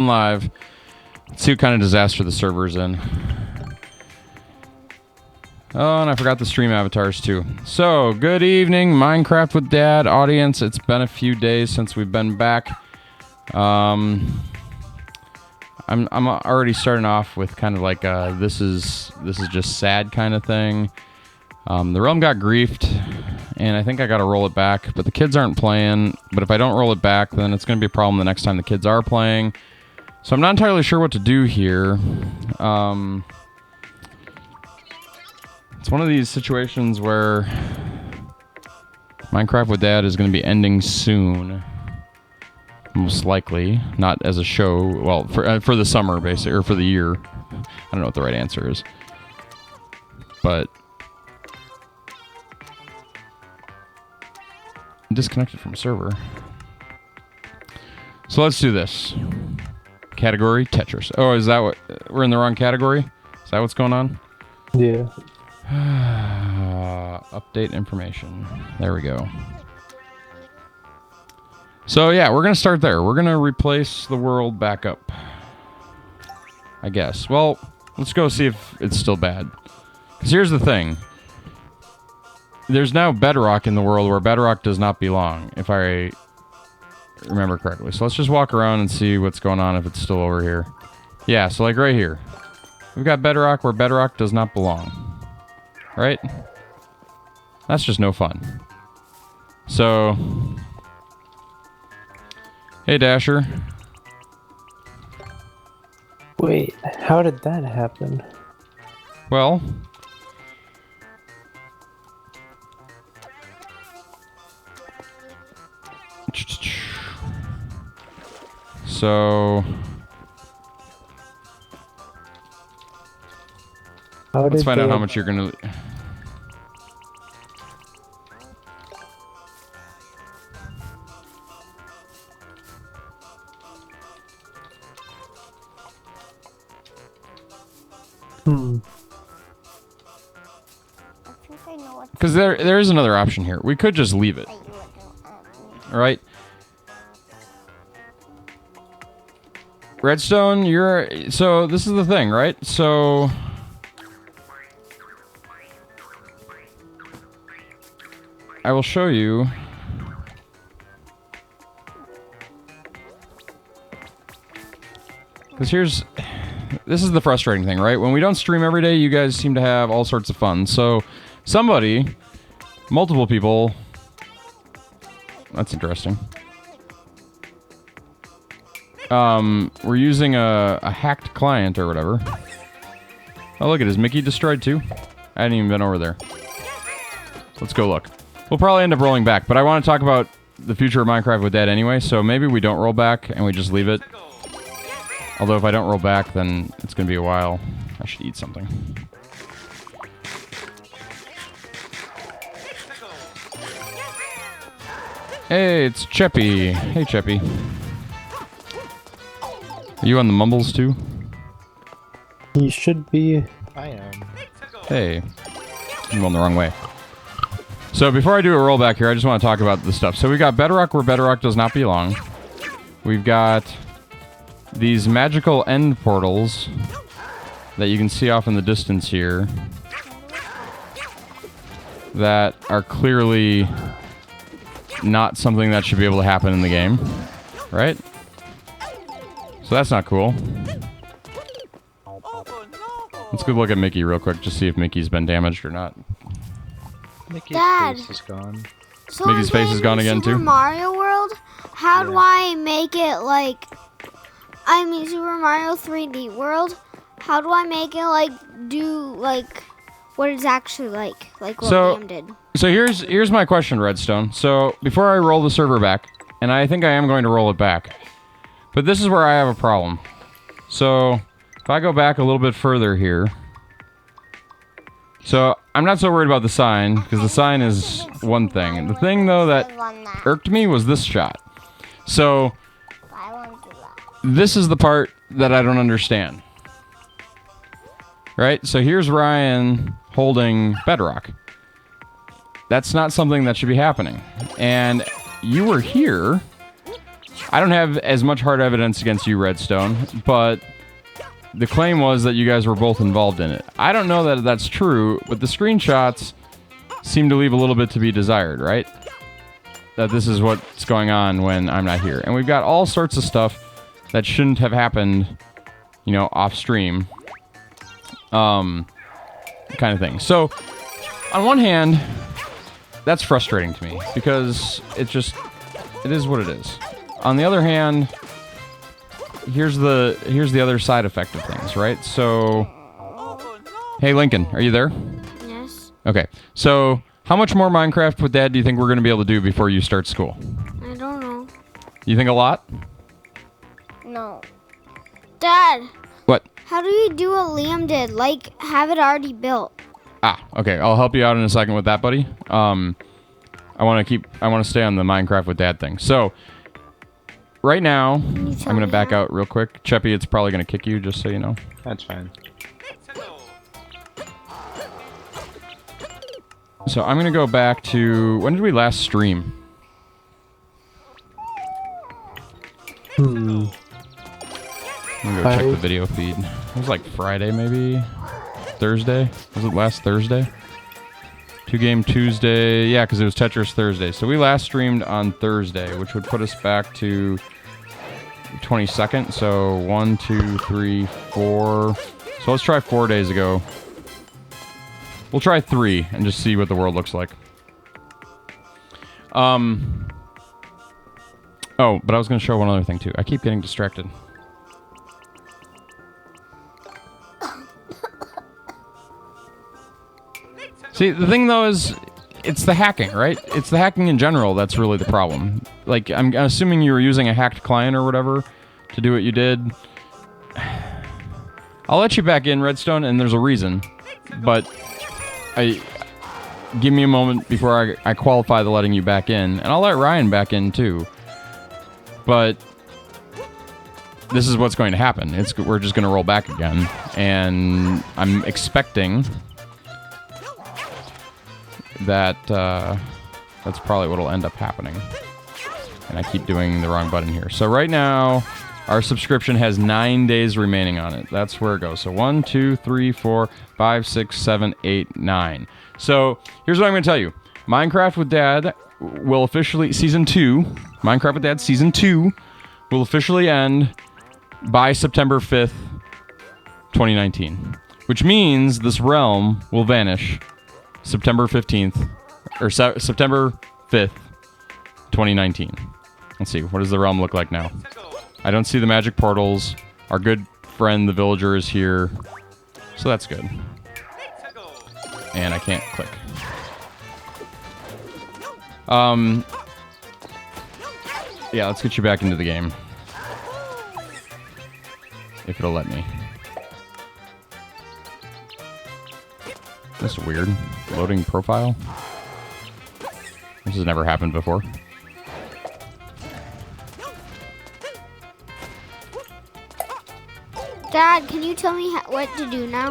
Live. Let's see what kind of disaster the server's in. Oh, and I forgot the stream avatars too. So, good evening, Minecraft with Dad audience. It's been a few days since we've been back. I'm already starting off with kind of like a this is just sad kind of thing. The realm got griefed, and I think I got to roll it back. But the kids aren't playing. But if I don't roll it back, then it's going to be a problem the next time the kids are playing. So I'm not entirely sure what to do here. It's one of these situations where Minecraft with Dad is going to be ending soon. Most likely. Not as a show. Well, for the summer, basically. Or for the year. I don't know what the right answer is. But I'm disconnected from server. So let's do this. Category Tetris. Oh, is that what we're in the wrong category? Is that what's going on? Yeah. Update information. There we go. So yeah, we're gonna start there. We're gonna replace the world back up, I guess. Well, let's go see if it's still bad. Because here's the thing. There's now bedrock in the world where bedrock does not belong, if I remember correctly. So let's just walk around and see what's going on if it's still over here. Yeah, so like right here. We've got bedrock where bedrock does not belong. Right? That's just no fun. So, hey Dasher. Wait, how did that happen? Well, so let's find out how much you're gonna. Because there is another option here. We could just leave it. Alright? Redstone, so this is the thing, right? So I will show you. Because this is the frustrating thing, right? When we don't stream every day, you guys seem to have all sorts of fun. So somebody, multiple people, that's interesting. We're using a hacked client or whatever. Oh, look, is Mickey destroyed too? I hadn't even been over there. Let's go look. We'll probably end up rolling back, but I want to talk about the future of Minecraft with Dad anyway, so maybe we don't roll back and we just leave it. Although if I don't roll back, then it's going to be a while. I should eat something. Hey, it's Cheppy. Hey, Cheppy. Are you on the mumbles too? You should be. I am. Hey. I'm going the wrong way. So before I do a rollback here, I just want to talk about the stuff. So we got bedrock where bedrock does not belong. We've got these magical end portals that you can see off in the distance here that are clearly not something that should be able to happen in the game, right? So that's not cool. Let's go look at Mickey real quick, just see if Mickey's been damaged or not. Mickey's Dad. face is gone. So Mickey's face is gone again Super too? Mario World, how do I make it like... I mean, Super Mario 3D World, how do I make it like, do like, what it's actually like what Liam did? So here's my question, Redstone. So before I roll the server back, and I think I am going to roll it back, but this is where I have a problem. So if I go back a little bit further here, so I'm not so worried about the sign, because the sign is one thing. The thing though that irked me was this shot. So this is the part that I don't understand. Right? So here's Ryan holding bedrock. That's not something that should be happening. And you were here I don't have as much hard evidence against you, Redstone, but the claim was that you guys were both involved in it. I don't know that that's true, but the screenshots seem to leave a little bit to be desired, right? That this is what's going on when I'm not here. And we've got all sorts of stuff that shouldn't have happened, you know, off stream. Kind of thing. So, on one hand, that's frustrating to me because it is what it is. On the other hand, here's the other side effect of things, right? So, hey Lincoln, are you there? Yes. Okay. So, how much more Minecraft with Dad do you think we're going to be able to do before you start school? I don't know. You think a lot? No. Dad. What? How do you do what Liam did? Like, have it already built. Ah, okay. I'll help you out in a second with that, buddy. I want to stay on the Minecraft with Dad thing. So, right now, I'm going to back out real quick. Cheppy, it's probably going to kick you, just so you know. That's fine. So, I'm going to go back to... When did we last stream? I'm going to go check the video feed. It was like Friday, maybe? Thursday? Was it last Thursday? 2-game Tuesday. Yeah, because it was Tetris Thursday. So we last streamed on Thursday, which would put us back to 22nd. So 1, 2, 3, 4. So let's try 4 days ago. We'll try 3 and just see what the world looks like. Oh, but I was going to show one other thing too. I keep getting distracted. See, the thing though is, it's the hacking, right? It's the hacking in general that's really the problem. Like, I'm assuming you were using a hacked client or whatever to do what you did. I'll let you back in, Redstone, and there's a reason. But give me a moment before I qualify the letting you back in. And I'll let Ryan back in too. But this is what's going to happen. We're just going to roll back again. And I'm expecting that that's probably what will end up happening. And I keep doing the wrong button here. So right now, our subscription has 9 days remaining on it. That's where it goes. So 1, 2, 3, 4, 5, 6, 7, 8, 9. So here's what I'm going to tell you. Minecraft with Dad will officially... Season 2, Minecraft with Dad Season 2 will officially end by September 5th, 2019. Which means this realm will vanish September 15th, or September 5th, 2019. Let's see, what does the realm look like now? I don't see the magic portals. Our good friend, the villager, is here. So that's good. And I can't click. Yeah, let's get you back into the game. If it'll let me. This is weird. Loading profile. This has never happened before. Dad, can you tell me what to do now?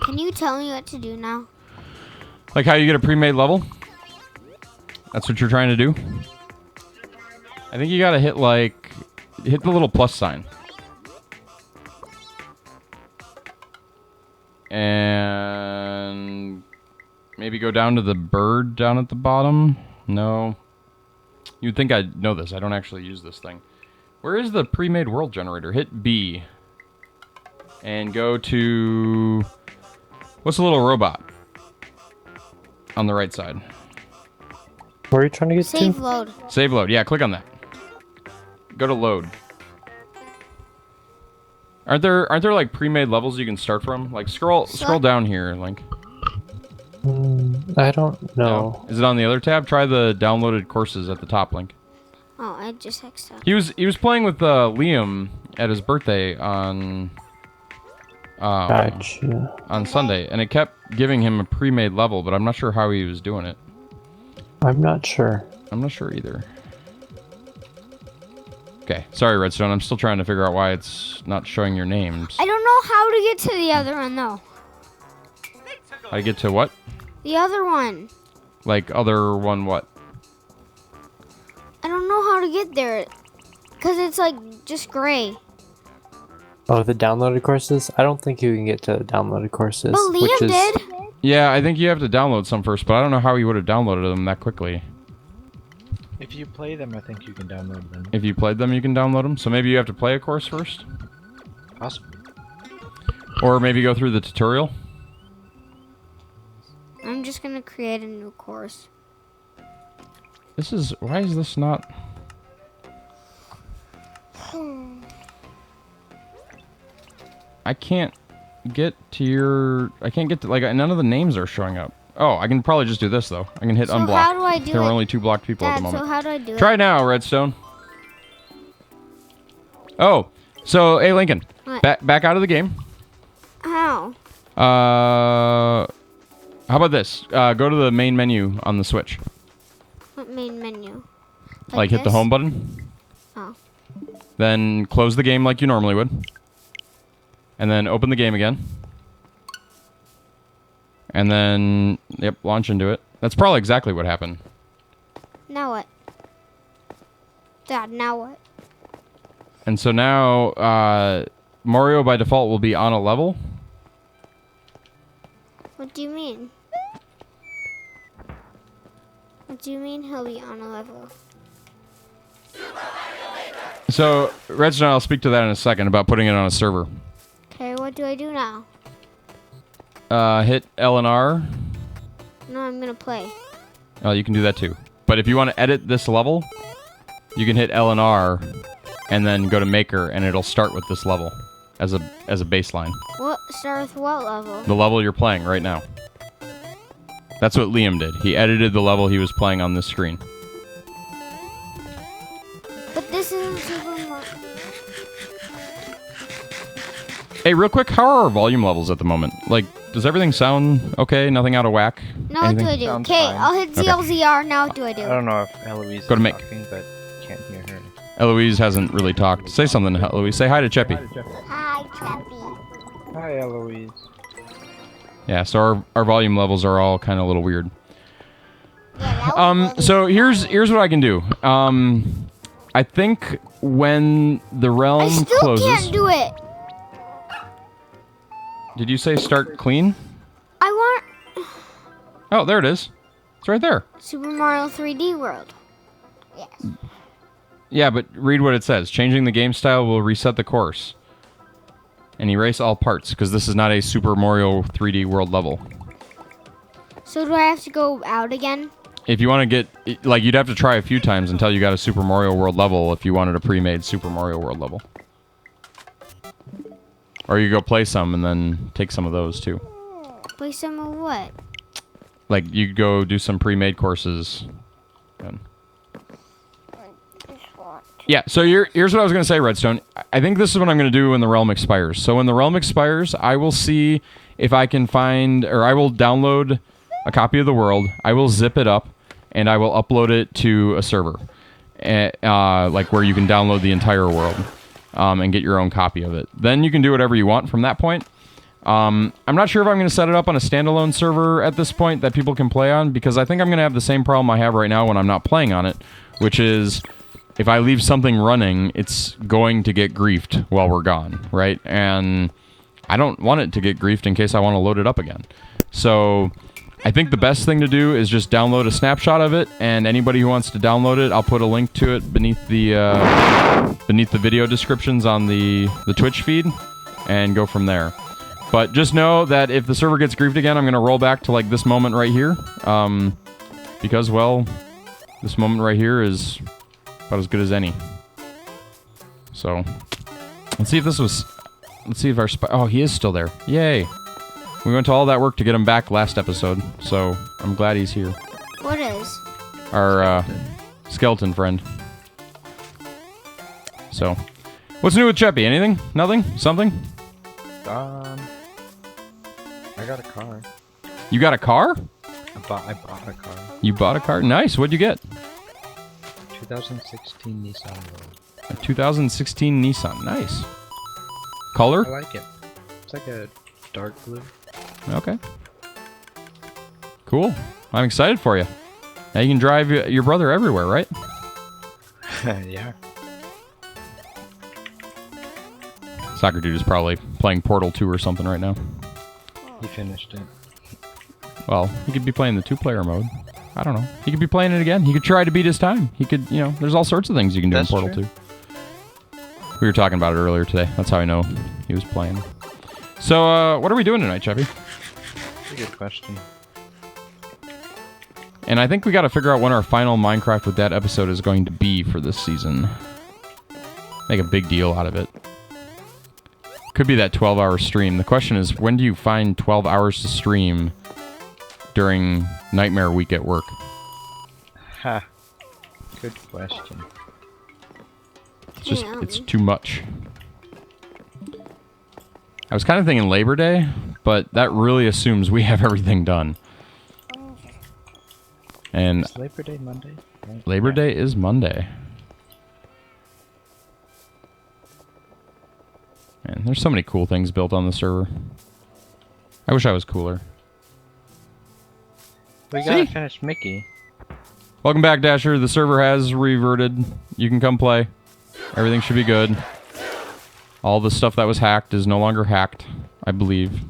Can you tell me what to do now? Like how you get a pre-made level? That's what you're trying to do? I think you gotta hit the little plus sign. And maybe go down to the bird down at the bottom. No. You'd think I'd know this. I don't actually use this thing. Where is the pre-made world generator? Hit B. And go to... What's the little robot? On the right side. Where are you trying to get Save to? load. Save load. Yeah, click on that. Go to load. Aren't there like pre-made levels you can start from? Like scroll down here, Link. I don't know. No. Is it on the other tab? Try the downloaded courses at the top, Link. Oh, I just X'd out. He was playing with Liam at his birthday on Gotcha. on Sunday, and it kept giving him a pre-made level, but I'm not sure how he was doing it. I'm not sure. I'm not sure either. Okay, sorry, Redstone. I'm still trying to figure out why it's not showing your names. I don't know how to get to the other one, though. How to get to what? The other one. Like other one what? there, cause it's like just gray. Oh, the downloaded courses? I don't think you can get to downloaded courses. But Liam did. Yeah, I think you have to download some first, but I don't know how he would have downloaded them that quickly. If you play them, I think you can download them. If you played them, you can download them. So maybe you have to play a course first? Possibly. Or maybe go through the tutorial? I'm just gonna create a new course. This is... Why is this not... I can't get to your... I can't get to... Like, none of the names are showing up. Oh, I can probably just do this, though. I can hit So unblock. how do I do There it? are only 2 blocked people at Dad, the moment. so how do I do Try it? now, Redstone. Oh, so, hey, Lincoln. What? Back out of the game. How? How about this? Go to the main menu on the Switch. What main menu? Like hit the this? home button. Oh. Then close the game like you normally would. And then open the game again. And then, yep, launch into it. That's probably exactly what happened. Now what? Dad, now what? And so now, Mario by default will be on a level. What do you mean? What do you mean he'll be on a level? So, Redstone, I'll speak to that in a second about putting it on a server. Okay, what do I do now? Hit L and R. No, I'm gonna play. Oh, you can do that too. But if you want to edit this level, you can hit L and R, and then go to Maker, and it'll start with this level as a baseline. What? Start with what level? The level you're playing right now. That's what Liam did. He edited the level he was playing on this screen. But this isn't Super Mario. Hey, real quick, how are our volume levels at the moment? Like, does everything sound okay? Nothing out of whack? Now what do Anything? I do? Sounds Okay, fine. I'll hit ZLZR. Now what do I I do? don't know if Eloise Go to is make. talking, but can't hear her. Eloise hasn't really talked. Say something, Eloise. Say hi to Cheppy. Hi, Chappy. Hi, Eloise. Yeah, so our volume levels are all kind of a little weird. Yeah, that was So here's what I can do. I think when the realm I still closes... can't do it. Did you say start clean? I want Oh, there it is. It's right there. Super Mario 3D World. Yes. Yeah, but read what it says. Changing the game style will reset the course and erase all parts, because this is not a Super Mario 3D World level. So do I have to go out again? If you want to get... Like, you'd have to try a few times until you got a Super Mario World level if you wanted a pre-made Super Mario World level. Or you go play some and then take some of those, too. Play some of what? Like, you go do some pre-made courses. And... Yeah, so here's what I was going to say, Redstone. I think this is what I'm going to do when the realm expires. So when the realm expires, I will see if I can find... Or I will download a copy of the world. I will zip it up, and I will upload it to a server. Like where you can download the entire world and get your own copy of it. Then you can do whatever you want from that point. I'm not sure if I'm going to set it up on a standalone server at this point that people can play on, because I think I'm going to have the same problem I have right now when I'm not playing on it, which is... If I leave something running, it's going to get griefed while we're gone, right? And I don't want it to get griefed in case I want to load it up again. So I think the best thing to do is just download a snapshot of it, and anybody who wants to download it, I'll put a link to it beneath the video descriptions on the Twitch feed, and go from there. But just know that if the server gets griefed again, I'm going to roll back to like this moment right here, because, well, this moment right here is... about as good as any. So, let's see if this was... Let's see if our... Oh, he is still there. Yay! We went to all that work to get him back last episode, so I'm glad he's here. What is? Our, skeleton friend. So, what's new with Cheppy? Anything? Nothing? Something? I got a car. You got a car? I bought a car. You bought a car? Nice. What'd you get? 2016 Nissan Rogue. A 2016 Nissan. Nice. Color? I like it. It's like a dark blue. Okay. Cool. I'm excited for you. Now you can drive your brother everywhere, right? Yeah. Soccer dude is probably playing Portal 2 or something right now. He finished it. Well, he could be playing the 2-player mode. I don't know. He could be playing it again. He could try to beat his time. He could, you know, there's all sorts of things you can do That's in Portal true. 2. We were talking about it earlier today. That's how I know he was playing. So, what are we doing tonight, Chevy? That's a good question. And I think we got to figure out when our final Minecraft with Dad episode is going to be for this season. Make a big deal out of it. Could be that 12-hour stream. The question is, when do you find 12 hours to stream during Nightmare Week at work? Ha. Good question. It's just, it's too much. I was kind of thinking Labor Day, but that really assumes we have everything done. And Is Labor Day Monday? Right? Labor Yeah. Day is Monday. Man, there's so many cool things built on the server. I wish I was cooler. We gotta See? finish Mickey. Welcome back, Dasher. The server has reverted. You can come play. Everything should be good. All the stuff that was hacked is no longer hacked, I believe.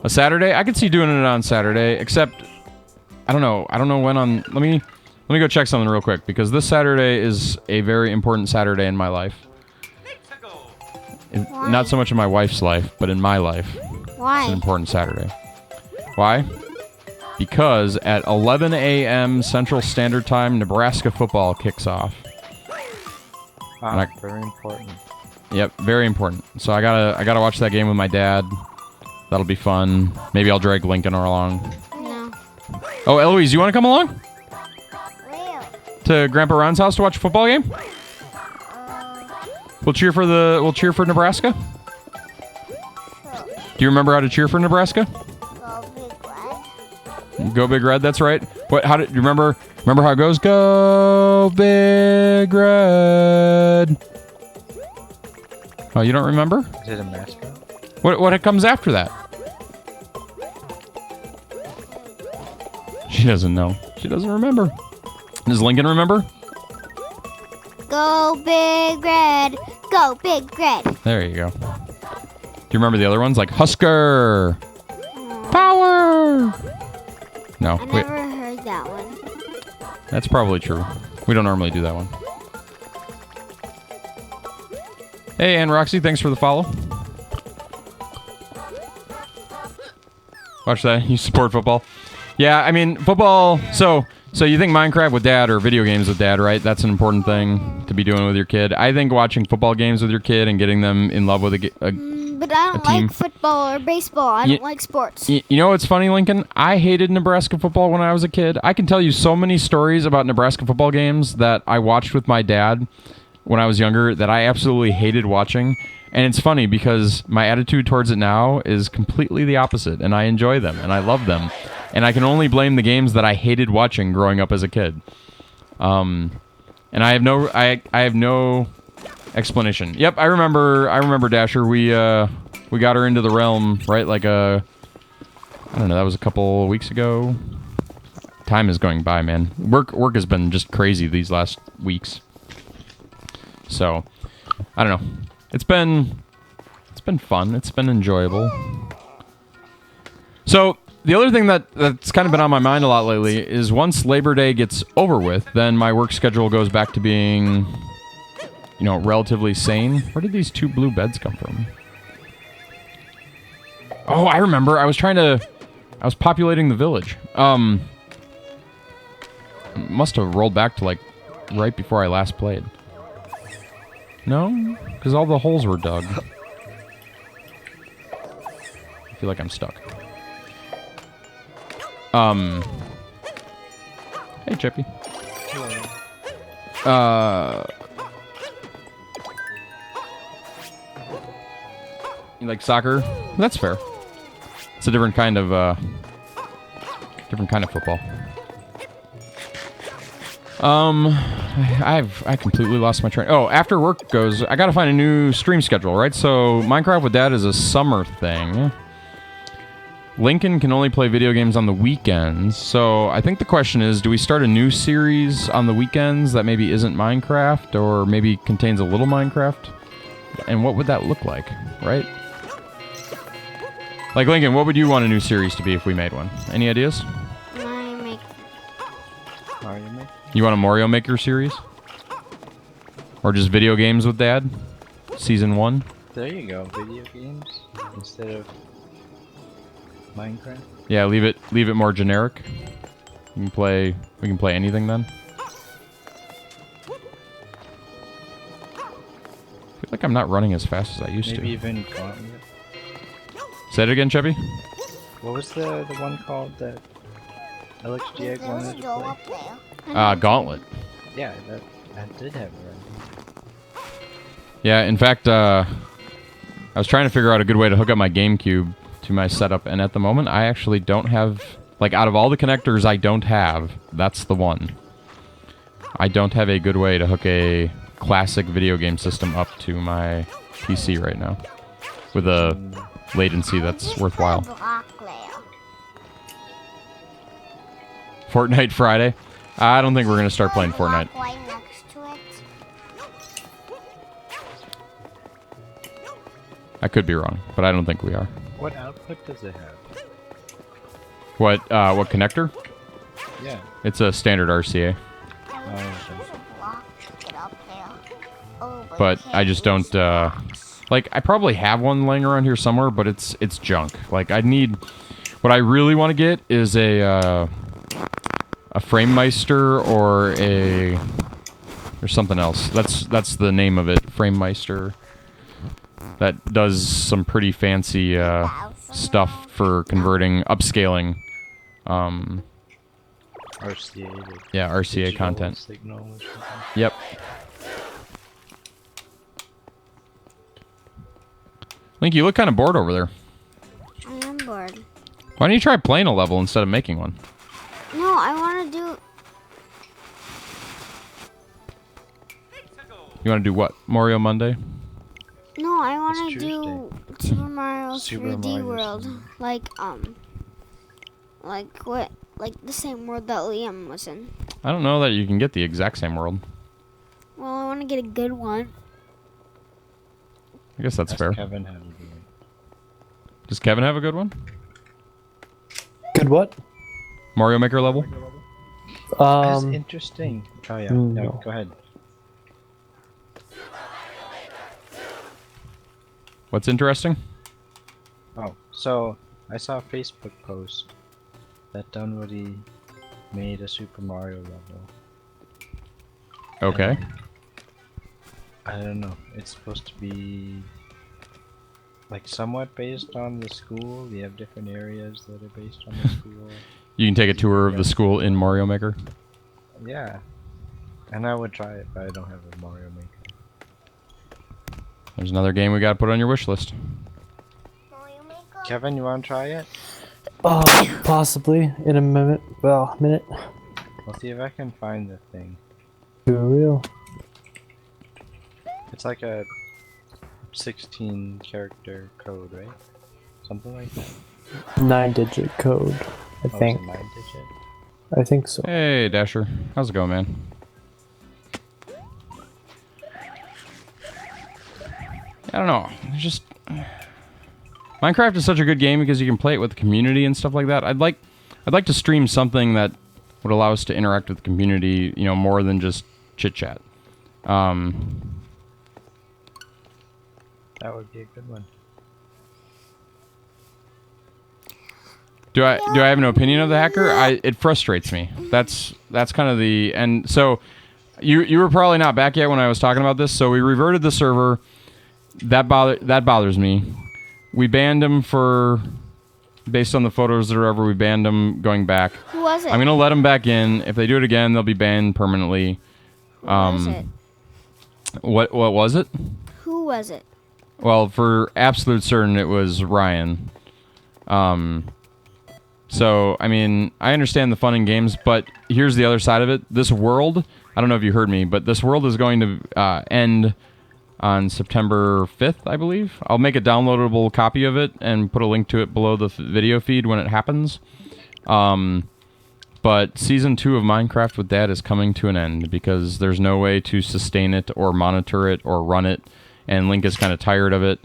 A Saturday? I could see doing it on Saturday, except I don't know. I don't know when on. Let me go check something real quick, because this Saturday is a very important Saturday in my life. Not so much in my wife's life, but in my life. It's an Why? important Saturday. Why? Because at 11 a.m. Central Standard Time, Nebraska football kicks off. Wow, And very important. Yep, very important. So I gotta watch that game with my dad. That'll be fun. Maybe I'll drag Lincoln along. No. Oh, Eloise, you want to come along Real. to Grandpa Ron's house to watch a football game? We'll cheer for Nebraska. Do you remember how to cheer for Nebraska? Go big red. Go Big Red, that's right. What? How did you remember? Remember how it goes? Go Big Red. Oh, you don't remember? Is it a mascot? What comes after that? She doesn't know. She doesn't remember. Does Lincoln remember? Go big red. Go big red. There you go. Do you remember the other ones? Like Husker. Power. No, I wait. never heard that one. That's probably true. We don't normally do that one. Hey, Ann Roxy, thanks for the follow. Watch that. You support football. Yeah, I mean, football... So you think Minecraft with Dad or video games with Dad, right? That's an important thing to be doing with your kid. I think watching football games with your kid and getting them in love with But I don't team. like football or baseball. I Ye- don't like sports. You know what's funny, Lincoln? I hated Nebraska football when I was a kid. I can tell you so many stories about Nebraska football games that I watched with my dad when I was younger that I absolutely hated watching. And it's funny because my attitude towards it now is completely the opposite, and I enjoy them, and I love them. And I can only blame the games that I hated watching growing up as a kid. And I have no explanation. Yep, I remember Dasher. We got her into the realm, right? Like I don't know, that was a couple weeks ago. Time is going by, man. Work has been just crazy these last weeks. So, I don't know. It's been fun. It's been enjoyable. So, the other thing that's kind of been on my mind a lot lately is once Labor Day gets over with, then my work schedule goes back to being, you know, relatively sane. Where did these two blue beds come from? Oh, I remember. I was populating the village. Must have rolled back to like right before I last played. No? Because all the holes were dug. I feel like I'm stuck. Hey, Chippy. You like soccer? That's fair. It's a different kind of football. I completely lost my train. Oh, after work goes, I gotta find a new stream schedule, right? So Minecraft with Dad is a summer thing. Lincoln can only play video games on the weekends. So I think the question is, do we start a new series on the weekends that maybe isn't Minecraft or maybe contains a little Minecraft? And what would that look like, right? Like, Lincoln, what would you want a new series to be if we made one? Any ideas? Mario Maker? You want a Mario Maker series? Or just video games with Dad? Season 1? There you go, video games instead of Minecraft. Yeah, leave it more generic. We can play anything then. I feel like I'm not running as fast as I used Maybe to. even Gauntlet. Say it again, Chevy. What was the one called that LXGX wanted to play? Gauntlet. Yeah, that did have it. Yeah, in fact, I was trying to figure out a good way to hook up my GameCube to my setup, and at the moment, I actually don't have... Like, out of all the connectors I don't have, that's the one. I don't have a good way to hook a classic video game system up to my PC right now. With a latency that's worthwhile. Fortnite Friday? I don't think we're going to start playing Fortnite. I could be wrong, but I don't think we are. What output does it have? What connector? Yeah. It's a standard RCA. But I just don't, like, I probably have one laying around here somewhere, but it's junk. Like, what I really want to get is a FrameMeister or something else. That's the name of it, FrameMeister. That does some pretty fancy stuff for converting, upscaling. RCA. Yeah, RCA content. Signal or something. Yep. Link, you look kind of bored over there. I am bored. Why don't you try playing a level instead of making one? No, I want to do... You want to do what? Mario Monday? No, I want to It's do Super Mario Super 3D Mario World. something. Like the same world that Liam was in. I don't know that you can get the exact same world. Well, I want to get a good one. I guess that's fair. Kevin had a good one. Does Kevin have a good one? Good what? Mario Maker level? That's interesting. Oh yeah. No, no. go ahead. What's interesting? Oh, so I saw a Facebook post that Dunwoody made a Super Mario level. Okay. I don't know. It's supposed to be like somewhat based on the school. We have different areas that are based on the school. You can take a tour of the school in Mario Maker. Yeah. And I would try it, but I don't have a Mario Maker. There's another game we gotta put on your wish list. Kevin, you want to try it? Possibly in a minute. Well, minute. I'll see if I can find the thing. For real. It's like a 16 character code, right? Something like that. 9-digit code, I Oh, think. it's a 9-digit. I think so. Hey, Dasher. How's it going, man? I don't know. It's just... Minecraft is such a good game because you can play it with the community and stuff like that. I'd like to stream something that would allow us to interact with the community, you know, more than just chit-chat. That would be a good one. Do I have an opinion of the hacker? It frustrates me. That's kind of the... And so, you were probably not back yet when I was talking about this, so we reverted the server. That bothers me. We banned him for... Based on the photos that are over, we banned him going back. Who was it? I'm going to let them back in. If they do it again, they'll be banned permanently. Who was it? What was it? Who was it? Well, for absolute certain, it was Ryan. So, I mean, I understand the fun in games, but here's the other side of it. This world, I don't know if you heard me, but this world is going to end on September 5th, I believe. I'll make a downloadable copy of it and put a link to it below the video feed when it happens. But Season 2 of Minecraft with Dad is coming to an end because there's no way to sustain it or monitor it or run it, and Link is kind of tired of it.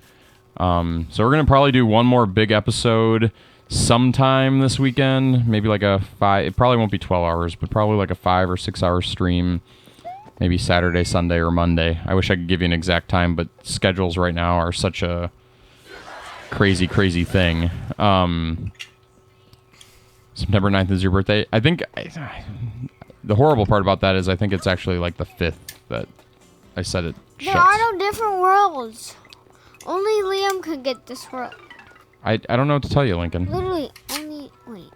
So we're going to probably do one more big episode sometime this weekend. Maybe like a 5... It probably won't be 12 hours, but probably like a 5 or 6 hour stream. Maybe Saturday, Sunday, or Monday. I wish I could give you an exact time, but schedules right now are such a crazy, crazy thing. September 9th is your birthday. I think... the horrible part about that is I think it's actually like the 5th that I said it There shuts. are no different worlds. Only Liam could get this world. I don't know what to tell you, Lincoln. Literally, only... Wait.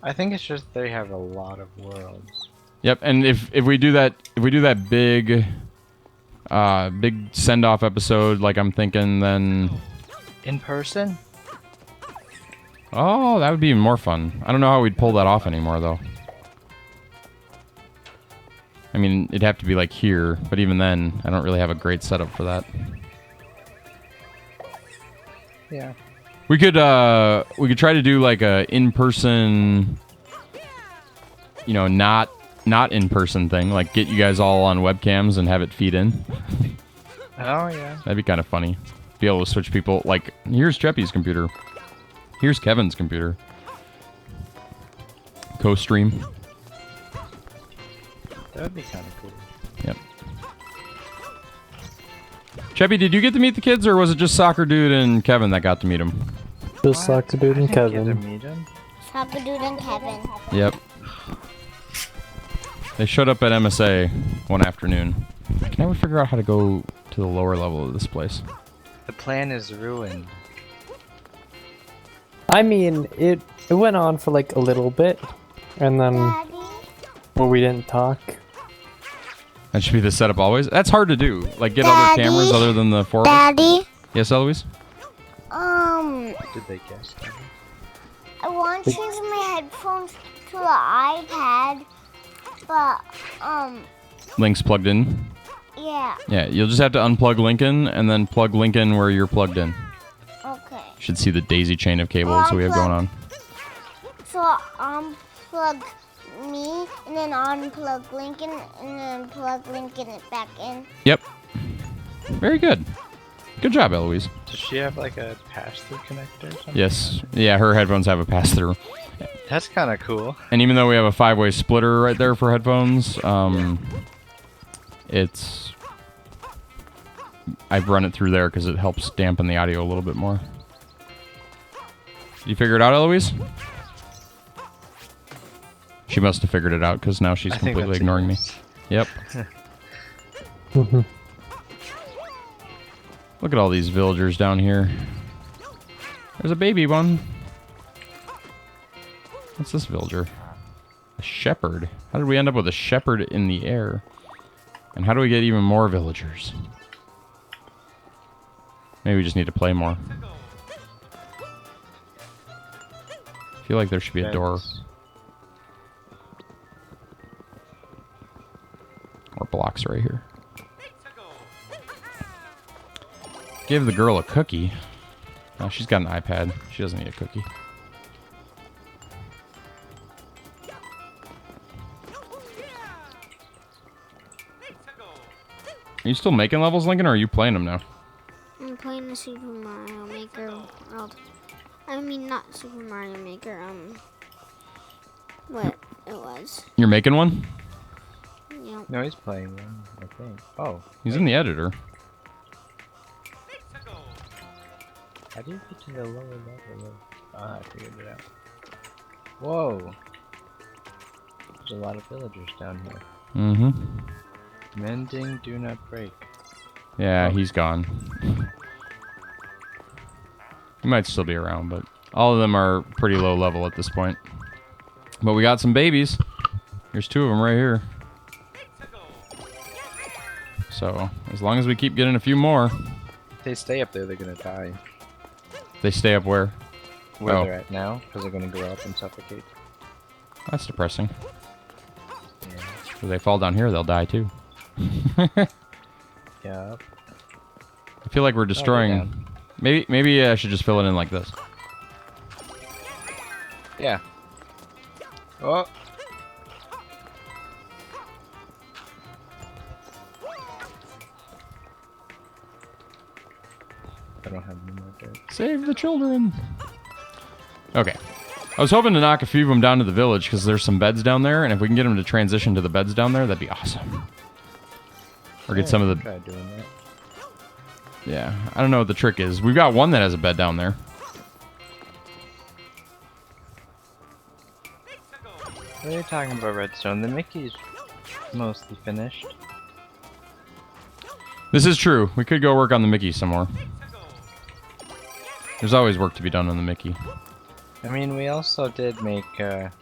I think it's just they have a lot of worlds. Yep, and if we do that big big send-off episode like I'm thinking, then... In person? Oh, that would be even more fun. I don't know how we'd pull that off anymore, though. I mean, it'd have to be like here, but even then, I don't really have a great setup for that. Yeah. We could try to do like a in-person, you know, not in-person thing, like get you guys all on webcams and have it feed in. Oh, yeah. That'd be kind of funny. Be able to switch people, like, here's Cheppy's computer. Here's Kevin's computer. Co-stream. That would be kind of cool. Yep. Cheppy, did you get to meet the kids, or was it just Soccer Dude and Kevin that got to meet them? Just Soccer Dude and I didn't get Kevin. to meet him. Papa Dude and Kevin. Yep. They showed up at MSA one afternoon. I can never figure out how to go to the lower level of this place. The plan is ruined. I mean, it went on for like a little bit, and then well, we didn't talk. That should be the setup always. That's hard to do. Like, get other cameras other than the four of us. Daddy, Yes, Eloise? Did they guess that? I want to use my headphones to the iPad, but, Link's plugged in. yeah, Yeah, you'll just have to unplug Lincoln and then plug Lincoln where you're plugged in. okay. You should see the daisy chain of cables we have going on. So, unplug me, and then unplug Lincoln, and then plug Lincoln back in. Yep. Very good. Good job, Eloise. Does she have like a pass-through connector or something? Yes. Yeah, her headphones have a pass-through. That's kind of cool. And even though we have a 5-way splitter right there for headphones, it's... I've run it through there because it helps dampen the audio a little bit more. You figure it out, Eloise? She must have figured it out because now she's I think completely that's a ignoring me. yes. Yep. Look at all these villagers down here. There's a baby one. What's this villager? A shepherd. How did we end up with a shepherd in the air? And how do we get even more villagers? Maybe we just need to play more. I feel like there should be a door. Or blocks right here. Give the girl a cookie. Oh, she's got an iPad. She doesn't need a cookie. Are you still making levels, Lincoln, or are you playing them now? I'm playing the Super Mario Maker world. I mean, not Super Mario Maker, what it was. You're making one? Yeah. No, he's playing one, I think. Oh. He's in the editor. How do you get to the lower level? Ah, I figured it out. Whoa! There's a lot of villagers down here. Mm-hmm. Mending, do not break. Yeah, he's gone. He might still be around, but all of them are pretty low level at this point. But we got some babies. There's 2 of them right here. So, as long as we keep getting a few more. If they stay up there, they're gonna die. They stay up where? Where Oh. they're at now, because they're gonna grow up and suffocate. That's depressing. Yeah. If they fall down here, they'll die too. Yep. I feel like we're destroying... down. Maybe I should just fill it in like this. Yeah. Oh. I don't have any more dirt. Save the children. Okay. I was hoping to knock a few of them down to the village because there's some beds down there, and if we can get them to transition to the beds down there, that'd be awesome. Or get some of the... Try doing that. Yeah, I don't know what the trick is. We've got one that has a bed down there. What are you talking about, Redstone? The Mickey's mostly finished. This is true. We could go work on the Mickey some more. There's always work to be done on the Mickey. I mean, we also did make a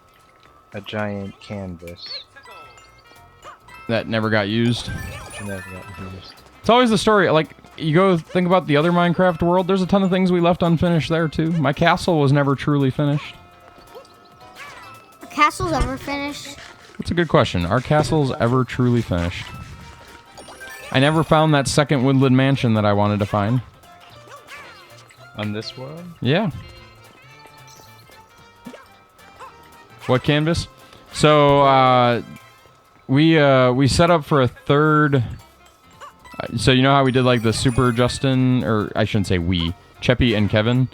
giant canvas. That never got used. Which never got used. It's always the story. Like, you go think about the other Minecraft world, there's a ton of things we left unfinished there, too. My castle was never truly finished. Are castles ever finished? That's a good question. Are castles ever truly finished? I never found that second woodland mansion that I wanted to find. On this world? Yeah. What canvas? So, we set up for a third... So you know how we did like the Super Justin, or I shouldn't say we, Cheppy and Kevin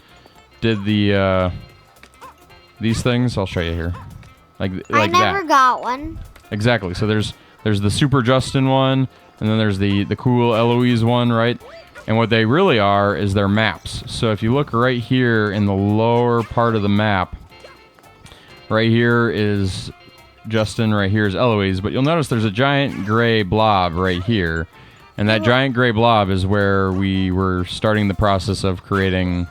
did the, these things? I'll show you here. Like I never that. got one. Exactly. So there's the Super Justin one, and then there's the cool Eloise one, right? And what they really are is they're maps. So if you look right here in the lower part of the map, right here is Justin, right here is Eloise, but you'll notice there's a giant gray blob right here. And that giant gray blob is where we were starting the process of creating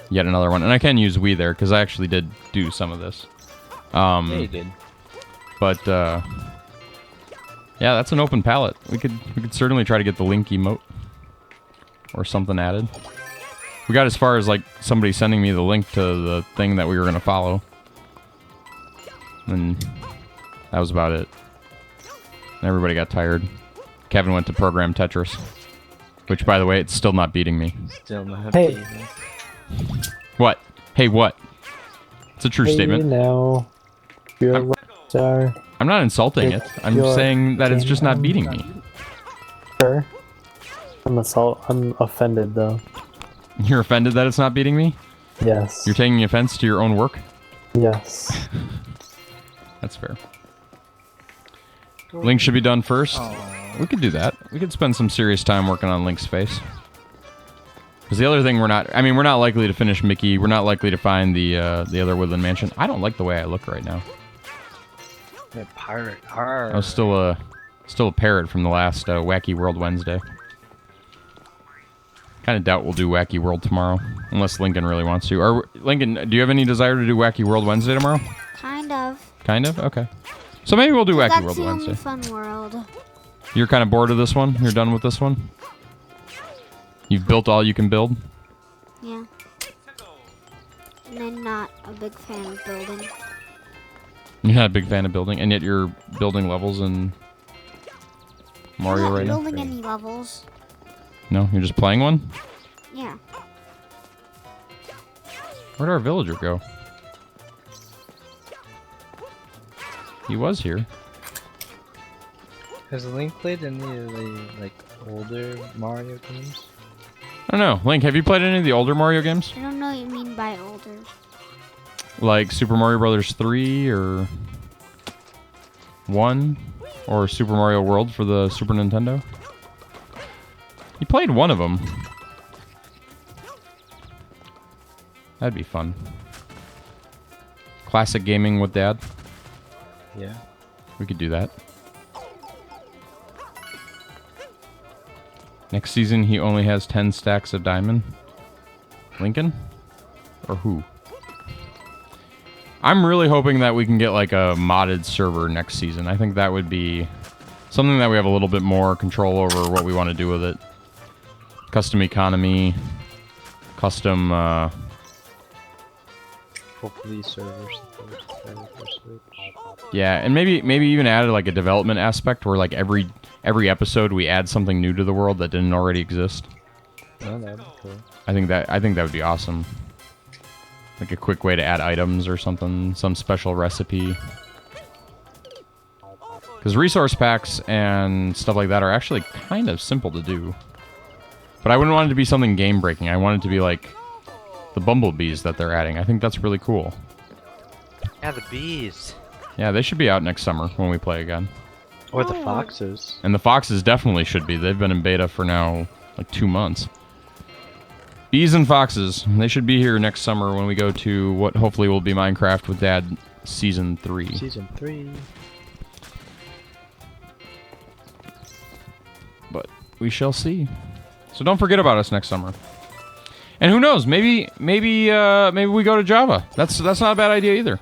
yet another one. And I can use we there, because I actually did do some of this. Yeah, you did. But, yeah, that's an open palette. We could certainly try to get the link emote. Or something added. We got as far as, like, somebody sending me the link to the thing that we were going to follow. And that was about it. And everybody got tired. Kevin went to program Tetris. Which, by the way, it's still not beating me. Still not Hey. easy. What? Hey, what? It's a true statement. You know, you're a star. I'm not insulting it. I'm You're saying that it's just not king. beating me. Sure. I'm offended though. You're offended that it's not beating me? Yes. You're taking offense to your own work? Yes. That's fair. Link should be done first. Aw. We could do that. We could spend some serious time working on Link's face. Because the other thing we're not likely to finish Mickey. We're not likely to find the other woodland mansion. I don't like the way I look right now. The pirate. Arr. I was still a parrot from the last Wacky World Wednesday. Kind of doubt we'll do Wacky World tomorrow, unless Lincoln really wants to. Or Lincoln, do you have any desire to do Wacky World Wednesday tomorrow? Kind of. Kind of? Okay. So maybe we'll do Wacky That's World the Wednesday. only fun world. You're kind of bored of this one? You're done with this one? You've built all you can build? Yeah. And I'm not a big fan of building. You're not a big fan of building, and yet you're building levels in Mario I'm not right now? building any levels. No? You're just playing one? Yeah. Where'd our villager go? He was here. Has Link played any of the like older Mario games? I don't know. Link, have you played any of the older Mario games? I don't know what you mean by older. Like Super Mario Brothers 3 or 1? Or Super Mario World for the Super Nintendo? You played one of them. That'd be fun. Classic gaming with Dad. Yeah. We could do that. Next season, he only has 10 stacks of diamond. Lincoln? Or who? I'm really hoping that we can get like a modded server next season. I think that would be something that we have a little bit more control over what we want to do with it. Custom economy. Custom, Hopefully server support for Switch. Yeah, and maybe even added like a development aspect where like every episode we add something new to the world that didn't already exist. Oh, that'd be cool. I think that would be awesome. Like a quick way to add items or something, some special recipe. Because resource packs and stuff like that are actually kind of simple to do. But I wouldn't want it to be something game-breaking. I want it to be like the bumblebees that they're adding. I think that's really cool. Yeah, the bees. Yeah, they should be out next summer when we play again. Or the foxes. And the foxes definitely should be. They've been in beta for now like 2 months. Bees and foxes. They should be here next summer when we go to what hopefully will be Minecraft with Dad Season 3. Season 3. But we shall see. So don't forget about us next summer. And who knows? Maybe we go to Java. That's not a bad idea either.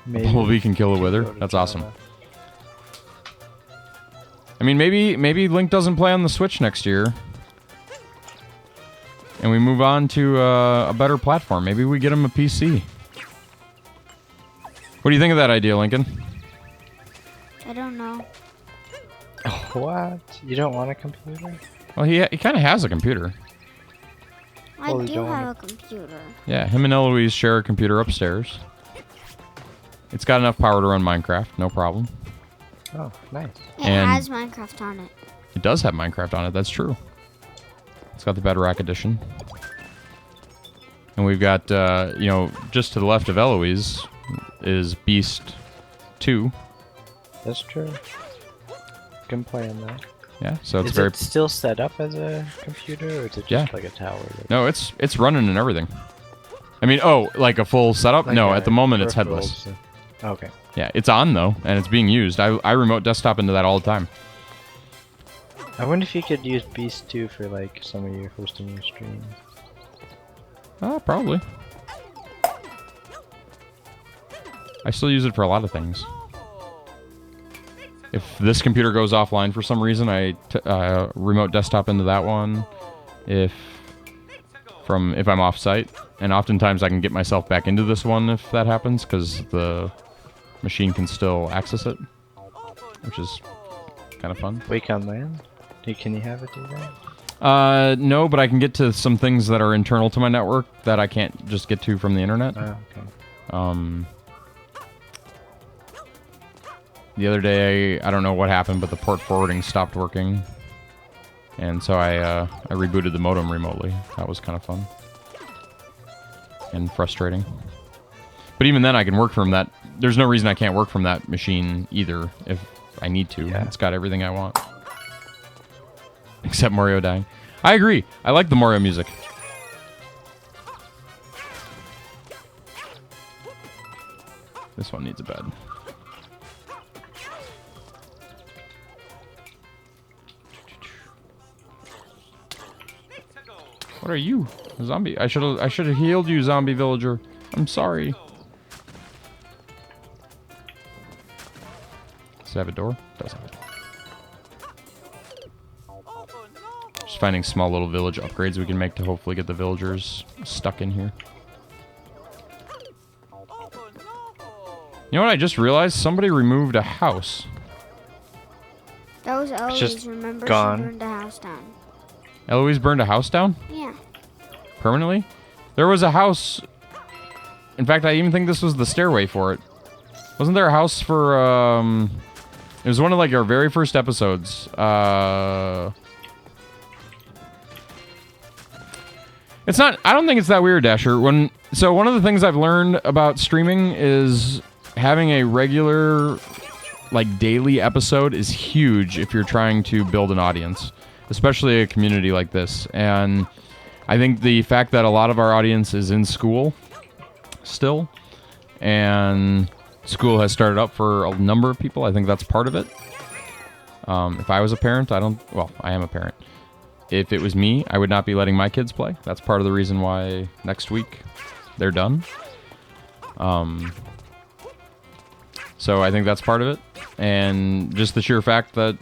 Maybe Bumblebee can kill a wither. go to That's awesome. Java. I mean, maybe Link doesn't play on the Switch next year, and we move on to a better platform. Maybe we get him a PC. What do you think of that idea, Lincoln? I don't know. What? You don't want a computer? Well, he kind of has a computer. I Well, you do don't have wanna- a computer. Yeah, him and Eloise share a computer upstairs. It's got enough power to run Minecraft, no problem. Oh, nice. It And- has Minecraft on it. It does have Minecraft on it, that's true. It's got the Bedrock Edition. And we've got, just to the left of Eloise is Beast 2. That's true. Can play on that. Yeah, so it's Is very... it still set up as a computer, or is it just Yeah. like a tower? that- No, it's running and everything. I mean, like a full setup? like No, a at the moment it's peripherals headless. and- Okay. Yeah, it's on though, and it's being used. I remote desktop into that all the time. I wonder if you could use Beast 2 for like some of your hosting your streams. Probably. I still use it for a lot of things. If this computer goes offline for some reason, I remote desktop into that one. If I'm off site, and oftentimes I can get myself back into this one if that happens, because the machine can still access it, which is kind of fun. Wake on land? Can you have it do that? No, but I can get to some things that are internal to my network that I can't just get to from the internet. Oh, okay. The other day, I don't know what happened, but the port forwarding stopped working. And so I rebooted the modem remotely. That was kind of fun. And frustrating. But even then, I can work from that. There's no reason I can't work from that machine either, if I need to. Yeah. It's got everything I want. Except Mario dying. I agree. I like the Mario music. This one needs a bed. What are you? A zombie. I should have healed you, zombie villager. I'm sorry. Does it have a door? Does have a door. Just finding small little village upgrades we can make to hopefully get the villagers stuck in here. You know what I just realized? Somebody removed a house. That was Eloise. just Remember, gone. she burned the house down. Eloise burned a house down? Yeah. Permanently? There was a house... In fact, I even think this was the stairway for it. Wasn't there a house for, It was one of, like, our very first episodes. It's not... I don't think it's that weird, Dasher. So one of the things I've learned about streaming is having a regular, like, daily episode is huge if you're trying to build an audience. Especially a community like this. And I think the fact that a lot of our audience is in school still, and school has started up for a number of people, I think that's part of it. If I was a parent, I am a parent. If it was me, I would not be letting my kids play. That's part of the reason why next week they're done. So I think that's part of it. And just the sheer fact that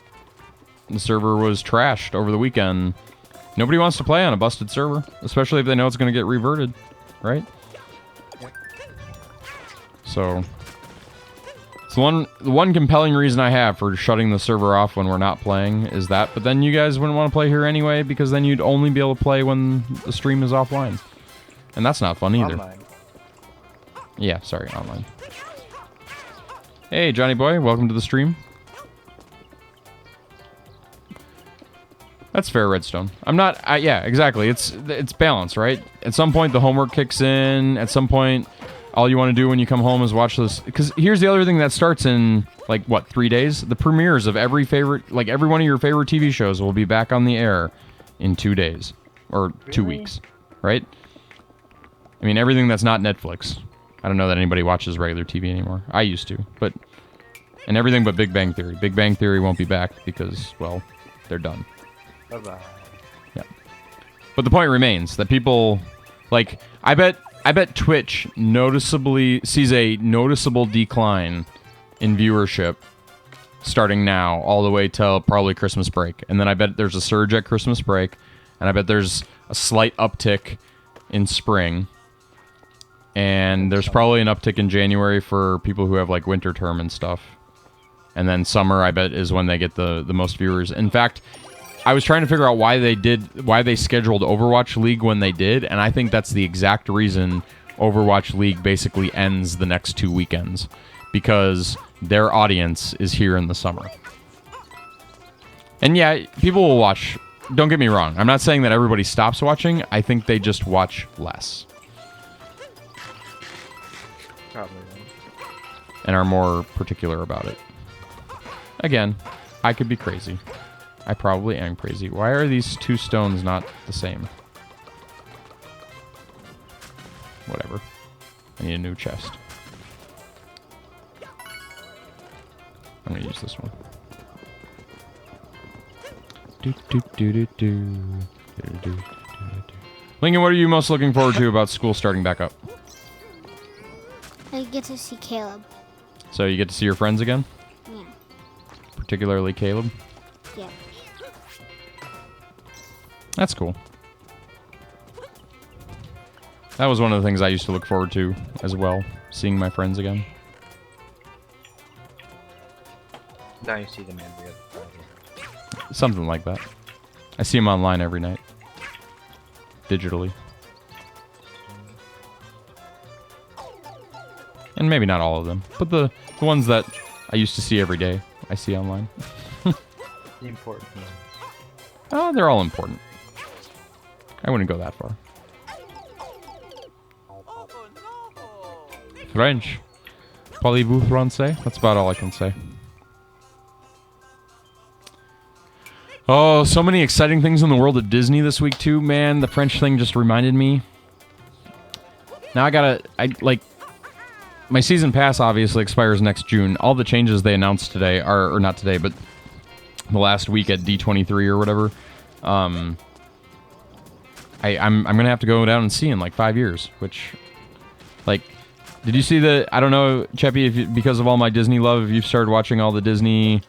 the server was trashed over the weekend. Nobody wants to play on a busted server, especially if they know it's going to get reverted, right? So it's the one compelling reason I have for shutting the server off when we're not playing is that. But then you guys wouldn't want to play here anyway, because then you'd only be able to play when the stream is offline. And that's not fun either. Online. Yeah, sorry, online. Hey, Johnny boy, welcome to the stream. That's fair, Redstone. I'm not... yeah, exactly. It's balanced, right? At some point, the homework kicks in. At some point, all you want to do when you come home is watch this. Because here's the other thing that starts in, like, what, 3 days? The premieres of every one of your favorite TV shows will be back on the air in 2 days. Or 2 weeks, right? I mean, everything that's not Netflix. I don't know that anybody watches regular TV anymore. I used to, but... And everything but Big Bang Theory. Big Bang Theory won't be back because, well, they're done. Bye-bye. Yeah. But the point remains that people, like, I bet Twitch noticeably sees a noticeable decline in viewership starting now all the way till probably Christmas break. And then I bet there's a surge at Christmas break, and I bet there's a slight uptick in spring. And there's probably an uptick in January for people who have, like, winter term and stuff. And then summer, I bet, is when they get the most viewers. In fact, I was trying to figure out why they scheduled Overwatch League when they did, and I think that's the exact reason Overwatch League basically ends the next 2 weekends, because their audience is here in the summer. And yeah, people will watch. Don't get me wrong. I'm not saying that everybody stops watching. I think they just watch less. Probably. And are more particular about it. Again, I could be crazy. I probably am crazy. Why are these two stones not the same? Whatever. I need a new chest. I'm gonna use this one. Lincoln, what are you most looking forward to about school starting back up? I get to see Caleb. So you get to see your friends again? Yeah. Particularly Caleb? Yeah. That's cool. That was one of the things I used to look forward to as well, seeing my friends again. Now you see them every other Friday. Something like that. I see them online every night. Digitally. And maybe not all of them, but the ones that I used to see every day, I see online. The important ones. Oh, they're all important. I wouldn't go that far. French. Parlez-vous français? That's about all I can say. Oh, so many exciting things in the world of Disney this week, too. Man, the French thing just reminded me. Now my season pass obviously expires next June. All the changes they announced today or not today, but the last week at D23 or whatever. I'm gonna have to go down and see in like 5 years, which, like, did you see the? I don't know, Cheppy, if because of all my Disney love, if you've started watching all the Disney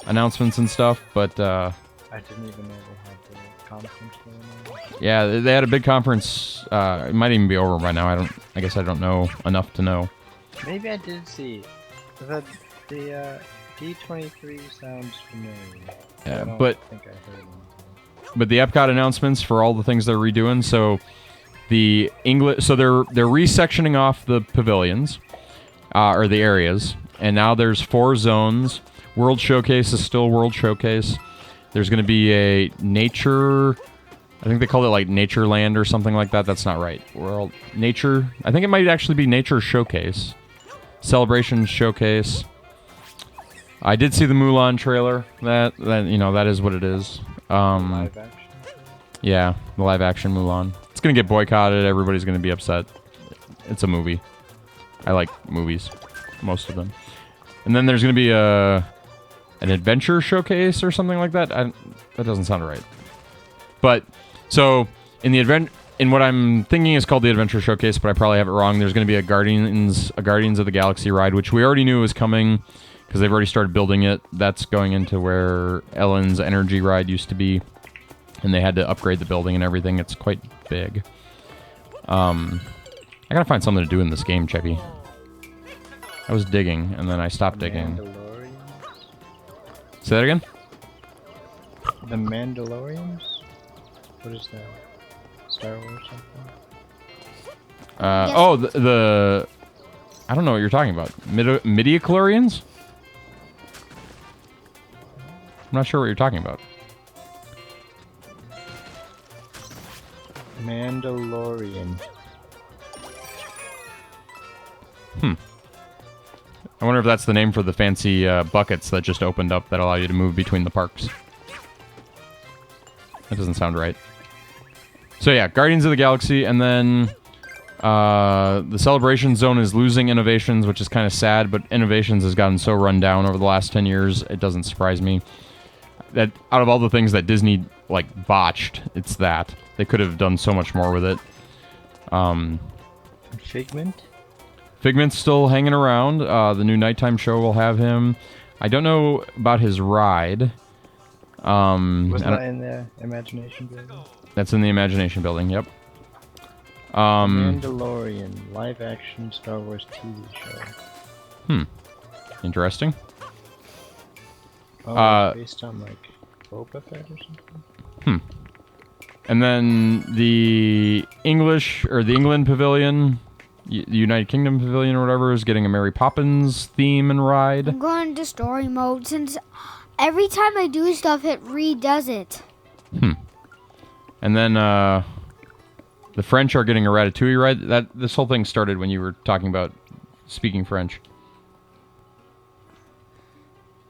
announcements and stuff, but I didn't even know they had the conference going on. Yeah, they had a big conference. It might even be over by now. I guess I don't know enough to know. Maybe I did see the D23 sounds familiar. Yeah, I don't but think I heard them. But the Epcot announcements for all the things they're redoing. So they're resectioning off the pavilions, or the areas, and now there's 4 zones. World Showcase is still World Showcase. There's going to be a nature. I think they call it like Natureland or something like that. That's not right. World Nature. I think it might actually be Nature Showcase. Celebration Showcase. I did see the Mulan trailer. That is what it is. Live action? Yeah, the live action Mulan. It's gonna get boycotted. Everybody's gonna be upset. It's a movie. I like movies, most of them. And then there's gonna be an adventure showcase or something like that. That doesn't sound right. But so in what I'm thinking is called the Adventure Showcase, but I probably have it wrong. There's going to be a Guardians of the Galaxy ride, which we already knew was coming because they've already started building it. That's going into where Ellen's Energy ride used to be, and they had to upgrade the building and everything. It's quite big. I gotta find something to do in this game, Cheppy. I was digging, and then I stopped digging. Mandalorians? Say that again? The Mandalorians? What is that? Star Wars something? Yes. Oh, the I don't know what you're talking about. Midichlorians? I'm not sure what you're talking about. Mandalorian. I wonder if that's the name for the fancy buckets that just opened up that allow you to move between the parks. That doesn't sound right. So yeah, Guardians of the Galaxy, and then the Celebration Zone is losing Innovations, which is kind of sad, but Innovations has gotten so run down over the last 10 years, it doesn't surprise me. That out of all the things that Disney, like, botched, it's that. They could have done so much more with it. Figment? Figment's still hanging around. The new nighttime show will have him. I don't know about his ride. Was that in the Imagination Building? That's in the Imagination Building, yep. Mandalorian, live-action Star Wars TV show. Interesting. Oh, based on, like, Boba Fett or something? And then the English, or the England Pavilion, the United Kingdom Pavilion or whatever, is getting a Mary Poppins theme and ride. I'm going into story mode since every time I do stuff, it redoes it. And then the French are getting a Ratatouille ride. This whole thing started when you were talking about speaking French.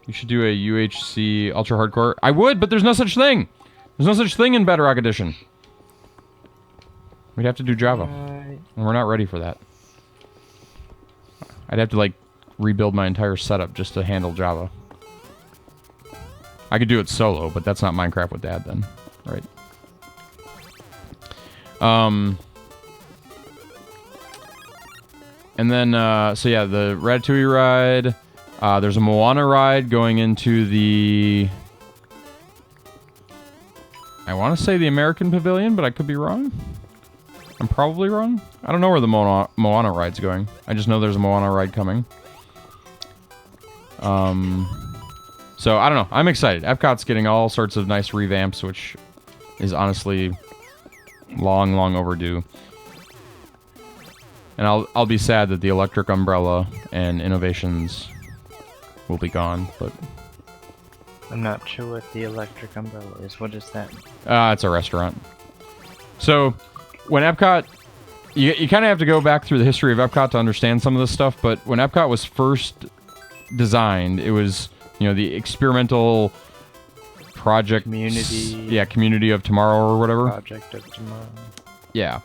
You should do a UHC Ultra Hardcore. I would, but there's no such thing. There's no such thing in Bedrock Edition. We'd have to do Java. And we're not ready for that. I'd have to, like, rebuild my entire setup just to handle Java. I could do it solo, but that's not Minecraft with Dad then. Right. And then, so yeah, the Ratatouille ride. There's a Moana ride going into the... I want to say the American Pavilion, but I could be wrong. I'm probably wrong. I don't know where the Moana ride's going. I just know there's a Moana ride coming. So, I don't know. I'm excited. Epcot's getting all sorts of nice revamps, which is honestly long, long overdue. And I'll be sad that the Electric Umbrella and Innovations will be gone, but... I'm not sure what the Electric Umbrella is. What is that? It's a restaurant. So, when Epcot... You kind of have to go back through the history of Epcot to understand some of this stuff, but when Epcot was first designed, it was, the experimental project... Community... Community of Tomorrow or whatever. Project of Tomorrow. Yeah.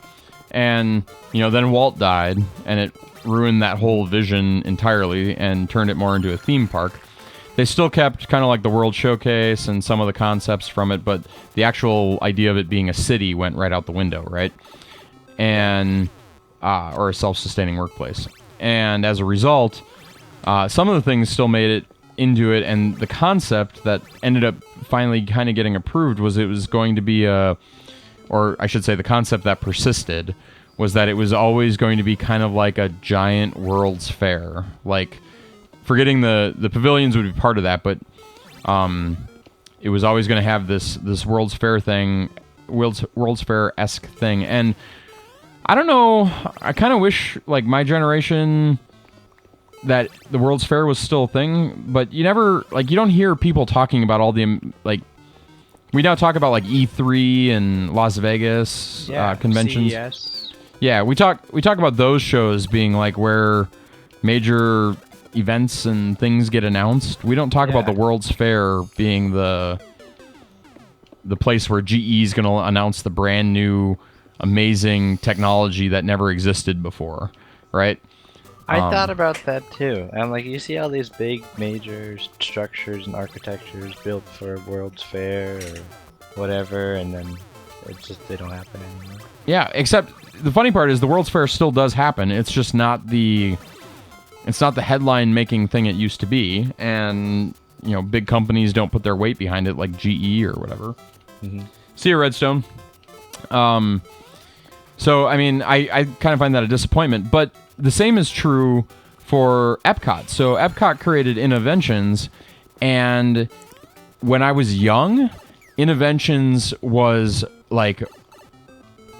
And, then Walt died, and it ruined that whole vision entirely and turned it more into a theme park. They still kept kind of like the World Showcase and some of the concepts from it, but the actual idea of it being a city went right out the window, right? And, or a self-sustaining workplace. And as a result, some of the things still made it into it, and the concept that ended up finally kind of getting approved was it was going to be or I should say the concept that persisted was that it was always going to be kind of like a giant World's Fair. Like, forgetting the pavilions would be part of that, but it was always going to have this World's Fair thing, World's Fair-esque thing. And I don't know, I kind of wish, like, my generation, that the World's Fair was still a thing, but you never, like, you don't hear people talking about all the, like, we now talk about, like, E3 and Las Vegas conventions. CES. Yeah, we talk about those shows being, like, where major events and things get announced. We don't talk about the World's Fair being the place where GE is going to announce the brand new amazing technology that never existed before, right? I thought about that too. I'm like, you see all these big major structures and architectures built for World's Fair or whatever, and then it's just, they don't happen anymore. Yeah, except the funny part is the World's Fair still does happen. It's just not the headline-making thing it used to be, and big companies don't put their weight behind it, like GE or whatever. Mm-hmm. See you, Redstone. So I mean, I kind of find that a disappointment, but the same is true for Epcot. So Epcot created Innoventions, and when I was young, Innoventions was like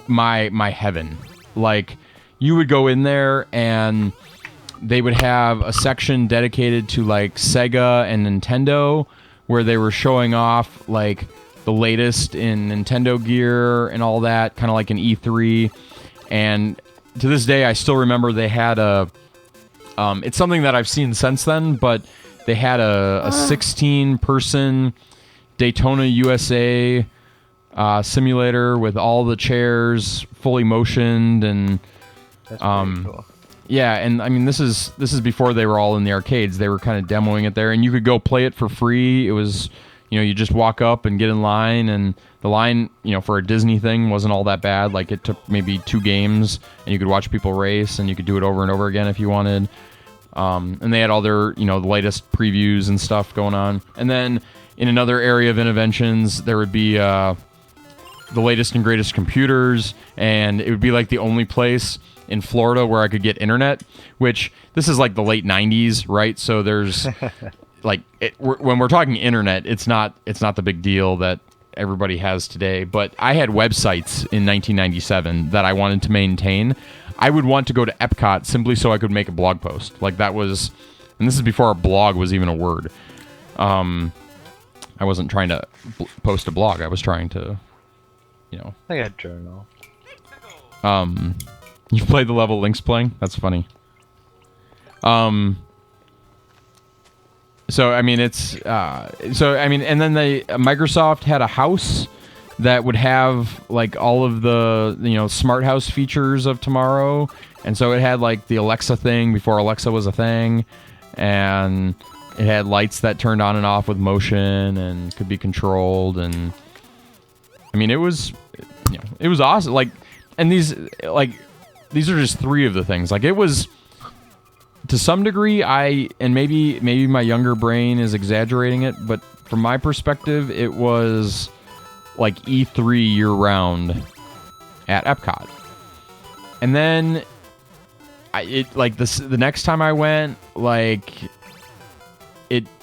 my heaven. Like, you would go in there and they would have a section dedicated to like Sega and Nintendo, where they were showing off like the latest in Nintendo gear and all that, kind of like an E3. And to this day, I still remember they had a it's something that I've seen since then, but they had a 16-person Daytona USA simulator with all the chairs fully motioned, and That's pretty cool. yeah, and I mean this is before they were all in the arcades. They were kind of demoing it there, and you could go play it for free. It was, you just walk up and get in line, and the line, for a Disney thing wasn't all that bad. Like, it took maybe 2 games, and you could watch people race, and you could do it over and over again if you wanted. And they had all their, the latest previews and stuff going on. And then in another area of Innoventions, there would be the latest and greatest computers, and it would be like the only place in Florida where I could get internet, which this is like the late 90s, right? So there's like when we're talking internet, it's not the big deal that everybody has today. But I had websites in 1997 that I wanted to maintain. I would want to go to Epcot simply so I could make a blog post. Like, that was, and this is before a blog was even a word. I wasn't trying to post a blog. I was trying to, I got a journal. You played the level Link's playing? That's funny. So I mean, and then Microsoft had a house that would have like all of the smart house features of tomorrow, and so it had like the Alexa thing before Alexa was a thing, and it had lights that turned on and off with motion and could be controlled, and I mean, it was awesome. Like, and these are just 3 of the things. Like, it was, to some degree, and maybe my younger brain is exaggerating it, but from my perspective, it was like E3 year-round at Epcot. And then the next time I went, like,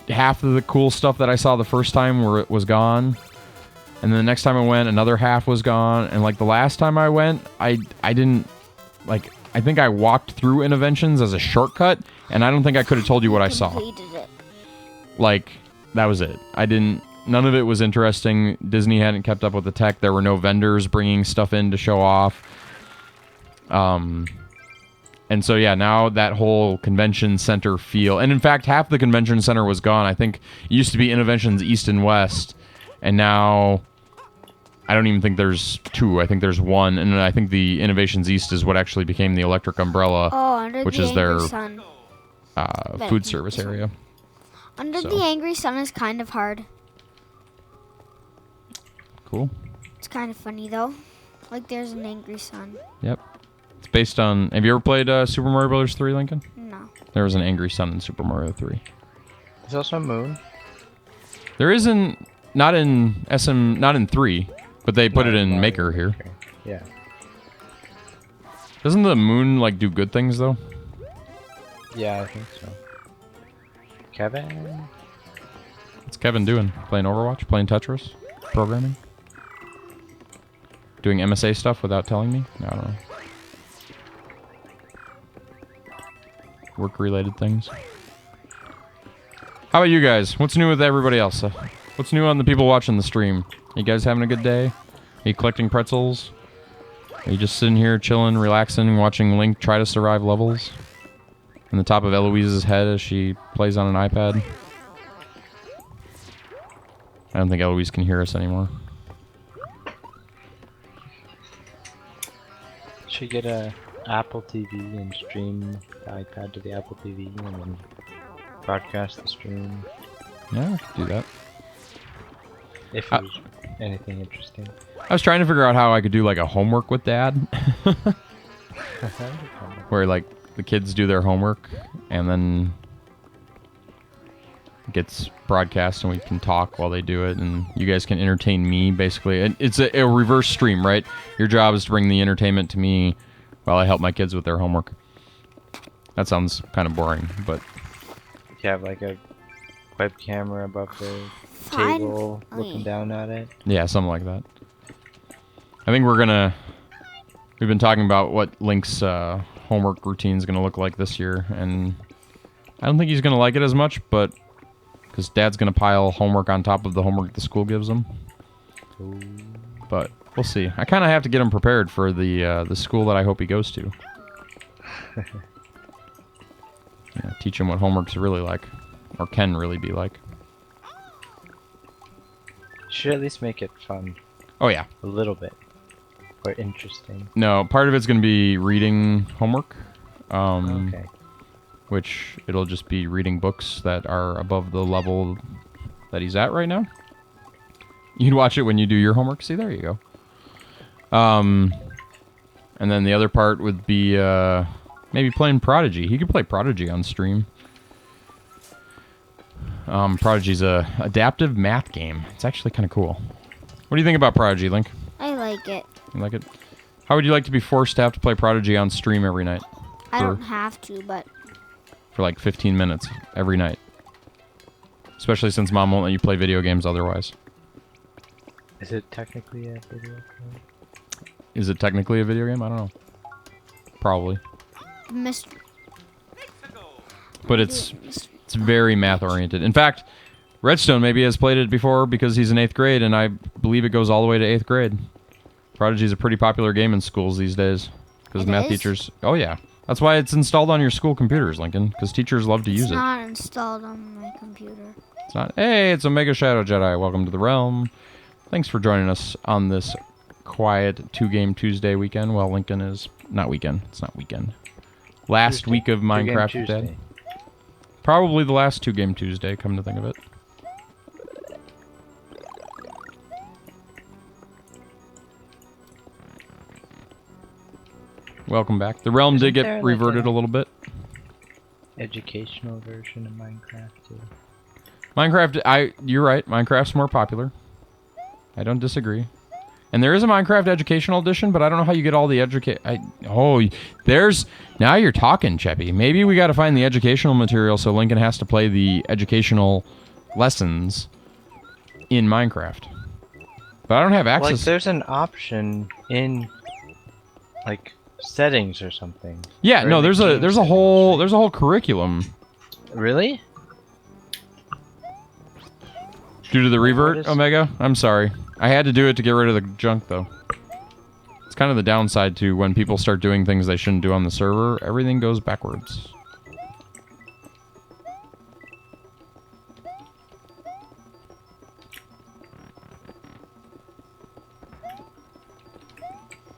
half of the cool stuff that I saw the first time was gone. And then the next time I went, another half was gone. And like the last time I went, I didn't, like, I think I walked through Innoventions as a shortcut, and I don't think I could have told you what I saw. Completed it. Like, that was it. None of it was interesting. Disney hadn't kept up with the tech. There were no vendors bringing stuff in to show off. And so, yeah, now that whole convention center feel, and in fact, half the convention center was gone. I think it used to be Innoventions East and West, and now I don't even think there's 2. I think there's 1, and I think the Innovations East is what actually became the Electric Umbrella, which is their food service area. Under the Angry Sun is kind of hard. Cool. It's kind of funny, though. Like, there's an Angry Sun. Yep. It's based on... Have you ever played Super Mario Bros. 3, Lincoln? No. There was an Angry Sun in Super Mario 3. There's also a moon. There isn't... Not in 3, but they put it in Maker here. Okay. Yeah. Doesn't the moon, like, do good things, though? Yeah, I think so. Kevin? What's Kevin doing? Playing Overwatch? Playing Tetris? Programming? Doing MSA stuff without telling me? No, I don't know. Work-related things. How about you guys? What's new with everybody else? What's new on the people watching the stream? You guys having a good day? Are you collecting pretzels? Are you just sitting here chilling, relaxing, watching Link try to survive levels? On the top of Eloise's head as she plays on an iPad? I don't think Eloise can hear us anymore. Should get a Apple TV and stream the iPad to the Apple TV and then broadcast the stream. Yeah, I could do that. If it was anything interesting. I was trying to figure out how I could do like a homework with Dad. Where like the kids do their homework and then it gets broadcast and we can talk while they do it and you guys can entertain me basically. And it's a reverse stream, right? Your job is to bring the entertainment to me while I help my kids with their homework. That sounds kind of boring, but You have like a web camera above the Fine. table, looking down at it. yeah, something like that. I think we've been talking about what Link's homework routine is gonna look like this year, and I don't think he's gonna like it as much, but because Dad's gonna pile homework on top of the homework the school gives him. Ooh. But we'll see. I kind of have to get him prepared for the school that I hope he goes to. Yeah, teach him what homework's really like, or can really be like. Should at least make it fun. Oh yeah. A little bit. Or interesting. No, part of it's gonna be reading homework. Okay. Which it'll just be reading books that are above the level that he's at right now. You'd watch it when you do your homework. See, there you go. And then the other part would be maybe playing Prodigy. He could play Prodigy on stream. Prodigy's a adaptive math game. It's actually kind of cool. What do you think about Prodigy, Link? I like it. You like it? How would you like to be forced to have to play Prodigy on stream every night? I don't have to, but For like 15 minutes every night. Especially since Mom won't let you play video games otherwise. Is it technically a video game? Is it technically a video game? I don't know. Probably. Mr. But it's very math oriented. In fact, Redstone maybe has played it before because he's in 8th grade, and I believe it goes all the way to 8th grade. Prodigy is a pretty popular game in schools these days. Because It math is? teachers... Oh yeah. That's why it's installed on your school computers, Lincoln. Because teachers love to use It's it. not installed on my computer. It's not... Hey, it's Omega Shadow Jedi. Welcome to the realm. Thanks for joining us on this quiet 2-game Tuesday weekend. Well, Lincoln is... Not weekend. It's not weekend. Last Tuesday. week of 2-game Minecraft with Dad. Tuesday. Probably the last 2-game Tuesday, come to think of it. Welcome back. The realm did Isn't there, get like, reverted a little bit. Educational version of Minecraft too. Minecraft, you're right. Minecraft's more popular. I don't disagree. And there is a Minecraft Educational Edition, but I don't know how you get all the now you're talking, Cheppy. Maybe we got to find the educational material so Lincoln has to play the educational lessons in Minecraft. But I don't have access. Like, there's an option in, like, settings or something. Yeah, Or no, in the there's game a settings. whole curriculum Really? due to the revert, is- Omega. I'm sorry. I had to do it to get rid of the junk, though. It's kind of the downside to when people start doing things they shouldn't do on the server. Everything goes backwards.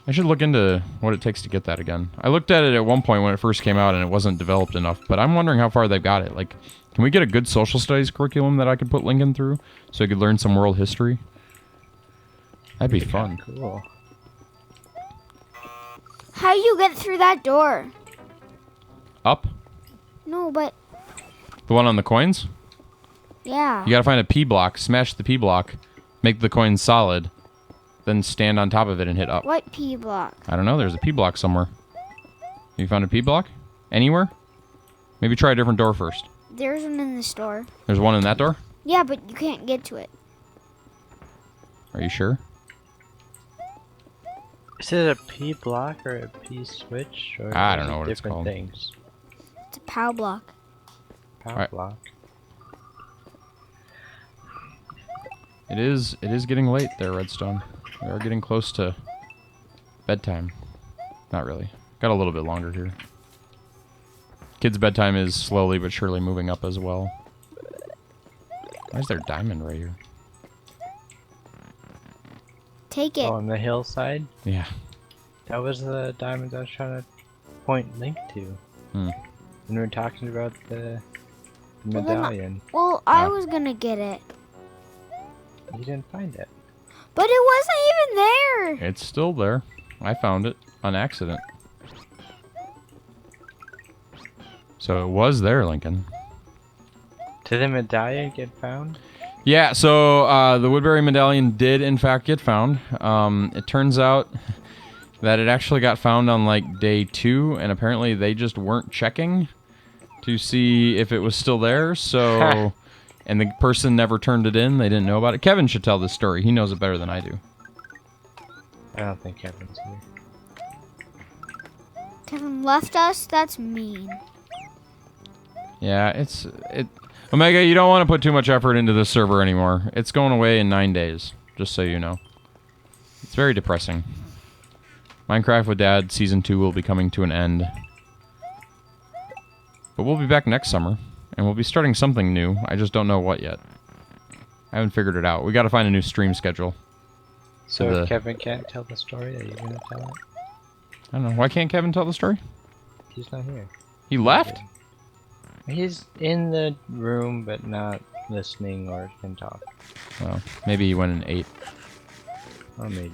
I should look into what it takes to get that again. I looked at it at one point when it first came out and it wasn't developed enough, but I'm wondering how far they've got it. Like, can we get a good social studies curriculum that I could put Lincoln through so he could learn some world history? That'd be fun. Cool. How do you get through that door? Up? No, but The one on the coins? yeah. You gotta find a P block, smash the P block, make the coins solid, then stand on top of it and hit up. What P block? I don't know, there's a P block somewhere. You found a P block? Anywhere? Maybe try a different door first. There's one in the store. There's one in that door? Yeah, but you can't get to it. Are you sure? Is it a P block or a P switch? Or I don't is know it what it's different called. things? It's a POW block. Power Alright. block. It is getting late there, Redstone. We are getting close to bedtime. Not really. Got a little bit longer here. Kids' bedtime is slowly but surely moving up as well. Why is there a diamond right here? Take it. Oh, on the hillside? Yeah. That was the diamond I was trying to point Link to. Hmm. When we were talking about the Well, then medallion. Well, I was gonna get it, You didn't find it. but it wasn't even there. It's still there. I found it on accident. So it was there, Lincoln. Did the medallion get found? Yeah, so the Woodbury medallion did in fact get found. It turns out that it actually got found on like day 2, and apparently they just weren't checking to see if it was still there, so... and the person never turned it in, they didn't know about it. Kevin should tell this story, he knows it better than I do. I don't think Kevin's here. Kevin left us? That's mean. Yeah, Omega, you don't want to put too much effort into this server anymore. It's going away in 9 days, just so you know. It's very depressing. Minecraft with Dad Season 2 will be coming to an end. But we'll be back next summer, and we'll be starting something new. I just don't know what yet. I haven't figured it out. We gotta find a new stream schedule. So if Kevin can't tell the story, are you gonna tell it? I don't know. Why can't Kevin tell the story? He's not here. He left? He's in the room, but not listening or can talk. Well, maybe he went and ate. Or maybe.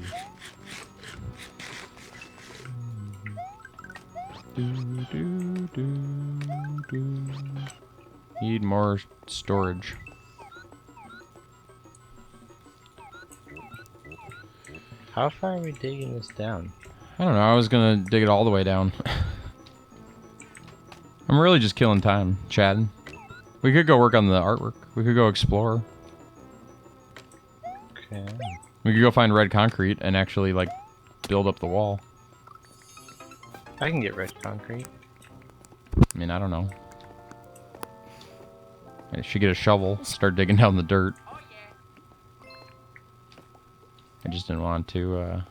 Need more storage. How far are we digging this down? I don't know. I was gonna dig it all the way down. I'm really just killing time, Chad. We could go work on the artwork. We could go explore. Okay. We could go find red concrete and actually, like, build up the wall. I can get red concrete. I mean, I don't know. I should get a shovel, start digging down the dirt. I just didn't want to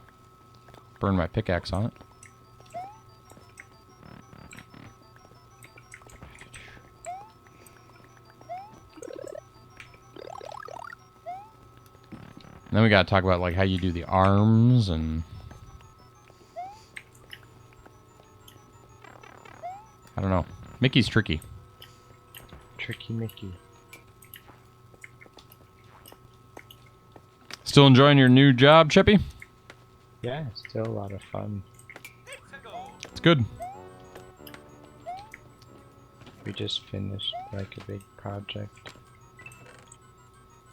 burn my pickaxe on it. And then we gotta talk about like how you do the arms and I don't know. Mickey's tricky. Tricky Mickey. Still enjoying your new job, Chippy? Yeah, it's still a lot of fun. It's good. We just finished like a big project.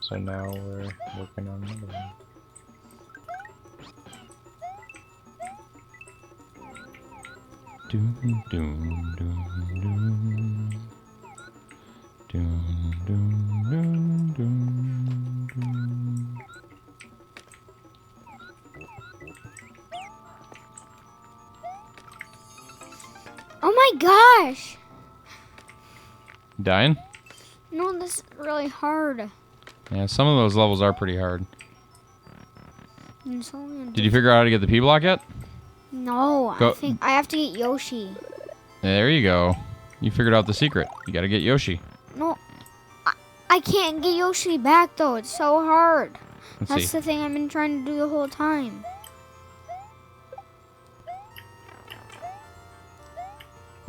So now we're working on another one. Doom, doom, doom, doom. Doom, doom, doom, doom, doom. Oh my gosh! Dying? No, this is really hard. Yeah, some of those levels are pretty hard. It's only Did you figure out how to get the P block yet? No, Go- I think I have to get Yoshi. There you go. You figured out the secret. You gotta get Yoshi. No, I can't get Yoshi back though. It's so hard. Let's That's see. the thing I've been trying to do the whole time.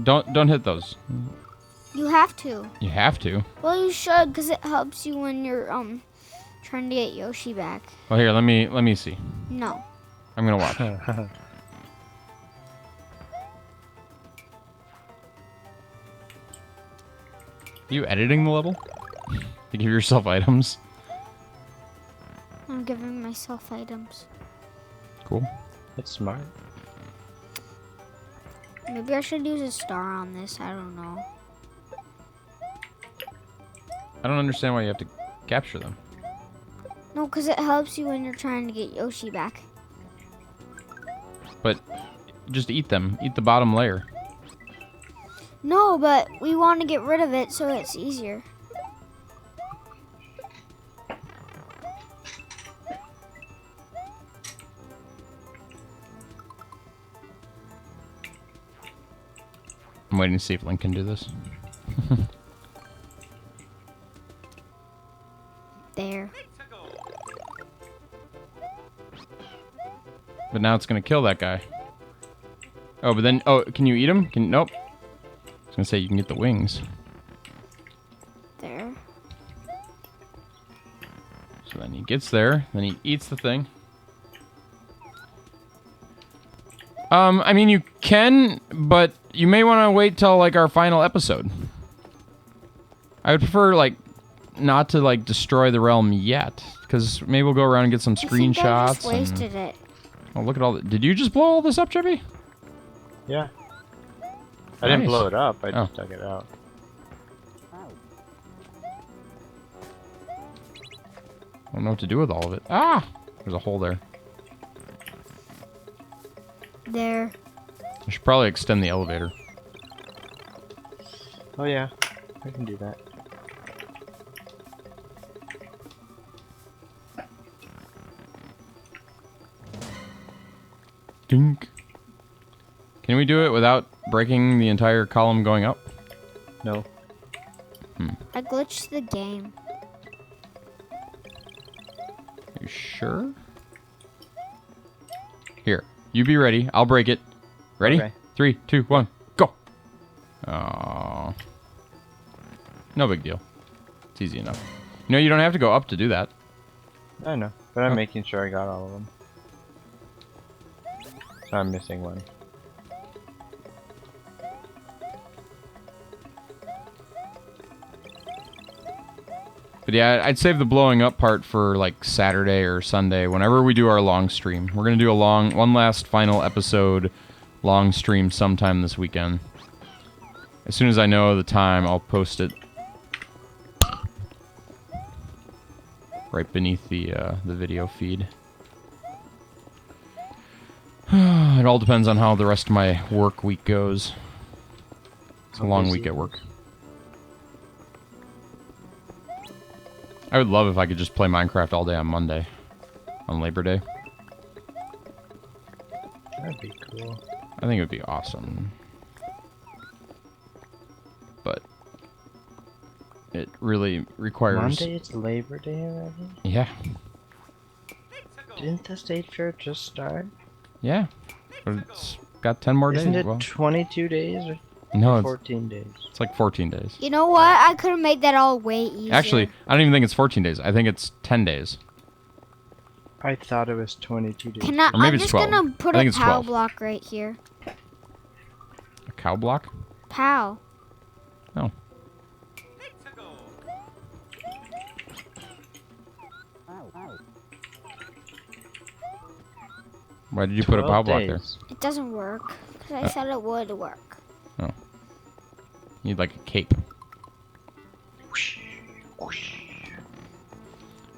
Don't hit those. You have to. You have to. Well, you should, because it helps you when you're trying to get Yoshi back. Well, here, let me see. No. I'm gonna watch. You editing the level? To give yourself items? I'm giving myself items. Cool. It's smart. Maybe I should use a star on this. I don't know. I don't understand why you have to capture them. No, because it helps you when you're trying to get Yoshi back. But just eat them. Eat the bottom layer. No, but we want to get rid of it so it's easier. I'm waiting to see if Link can do this. There. But now it's gonna kill that guy. Oh, but then, oh, can you eat him? Nope. I was gonna say you can get the wings. There. So then he gets there, then he eats the thing. I mean, you can, but you may want to wait till, like, our final episode. I would prefer, like, not to, like, destroy the realm yet. Because maybe we'll go around and get some I think I screenshots. just wasted it. Oh, look at all that. Did you just blow all this up, Chippy? Yeah. I didn't Nice. blow it up, I Oh. just dug it out. I don't know what to do with all of it. Ah! There's a hole there. There. I should probably extend the elevator. Oh yeah, I can do that. Dink. Can we do it without breaking the entire column going up? No. I glitched the game. You sure? Here, you be ready. I'll break it. Ready? Okay. 3, 2, 1, go! Oh. No big deal. It's easy enough. You know, you don't have to go up to do that. I know, but I'm Oh. making sure I got all of them. So I'm missing one. But yeah, I'd save the blowing up part for like Saturday or Sunday, whenever we do our long stream. We're gonna do one last final episode long stream sometime this weekend. As soon as I know the time, I'll post it right beneath the video feed. It all depends on how the rest of my work week goes. It's a How long busy week at it work. I would love if I could just play Minecraft all day on Monday. On Labor Day. That'd be cool. I think it would be awesome. But it really requires... Monday is Labor Day already? Yeah. Didn't the state fair just start? Yeah. But it's got 10 more Isn't days. it Well, 22 days or no, 14 days? it's like 14 days. You know what? I could have made that all way easier. Actually, I don't even think it's 14 days. I think it's 10 days. I thought it was 22 days. Can I, Or maybe I'm it's just 12. gonna put I think a it's POW 12. block right here. A cow block? POW. Oh. Why did you put a 12 POW block there? days. It doesn't work. Because I said it would work. You need like a cape.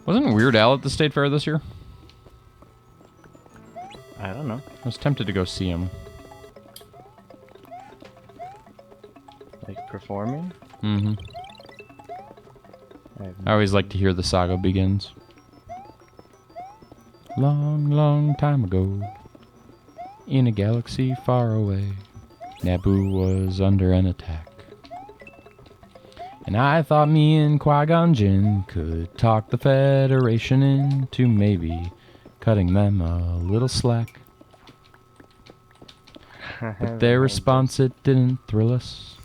Wasn't Weird Al at the State Fair this year? I don't know. I was tempted to go see him. Like performing? Mm-hmm. I have I always like to hear the saga begins. Long, long time ago, in a galaxy far away, Naboo was under an attack. And I thought me and Qui-Gon Jinn could talk the Federation into maybe cutting them a little slack. But their response, it didn't thrill us.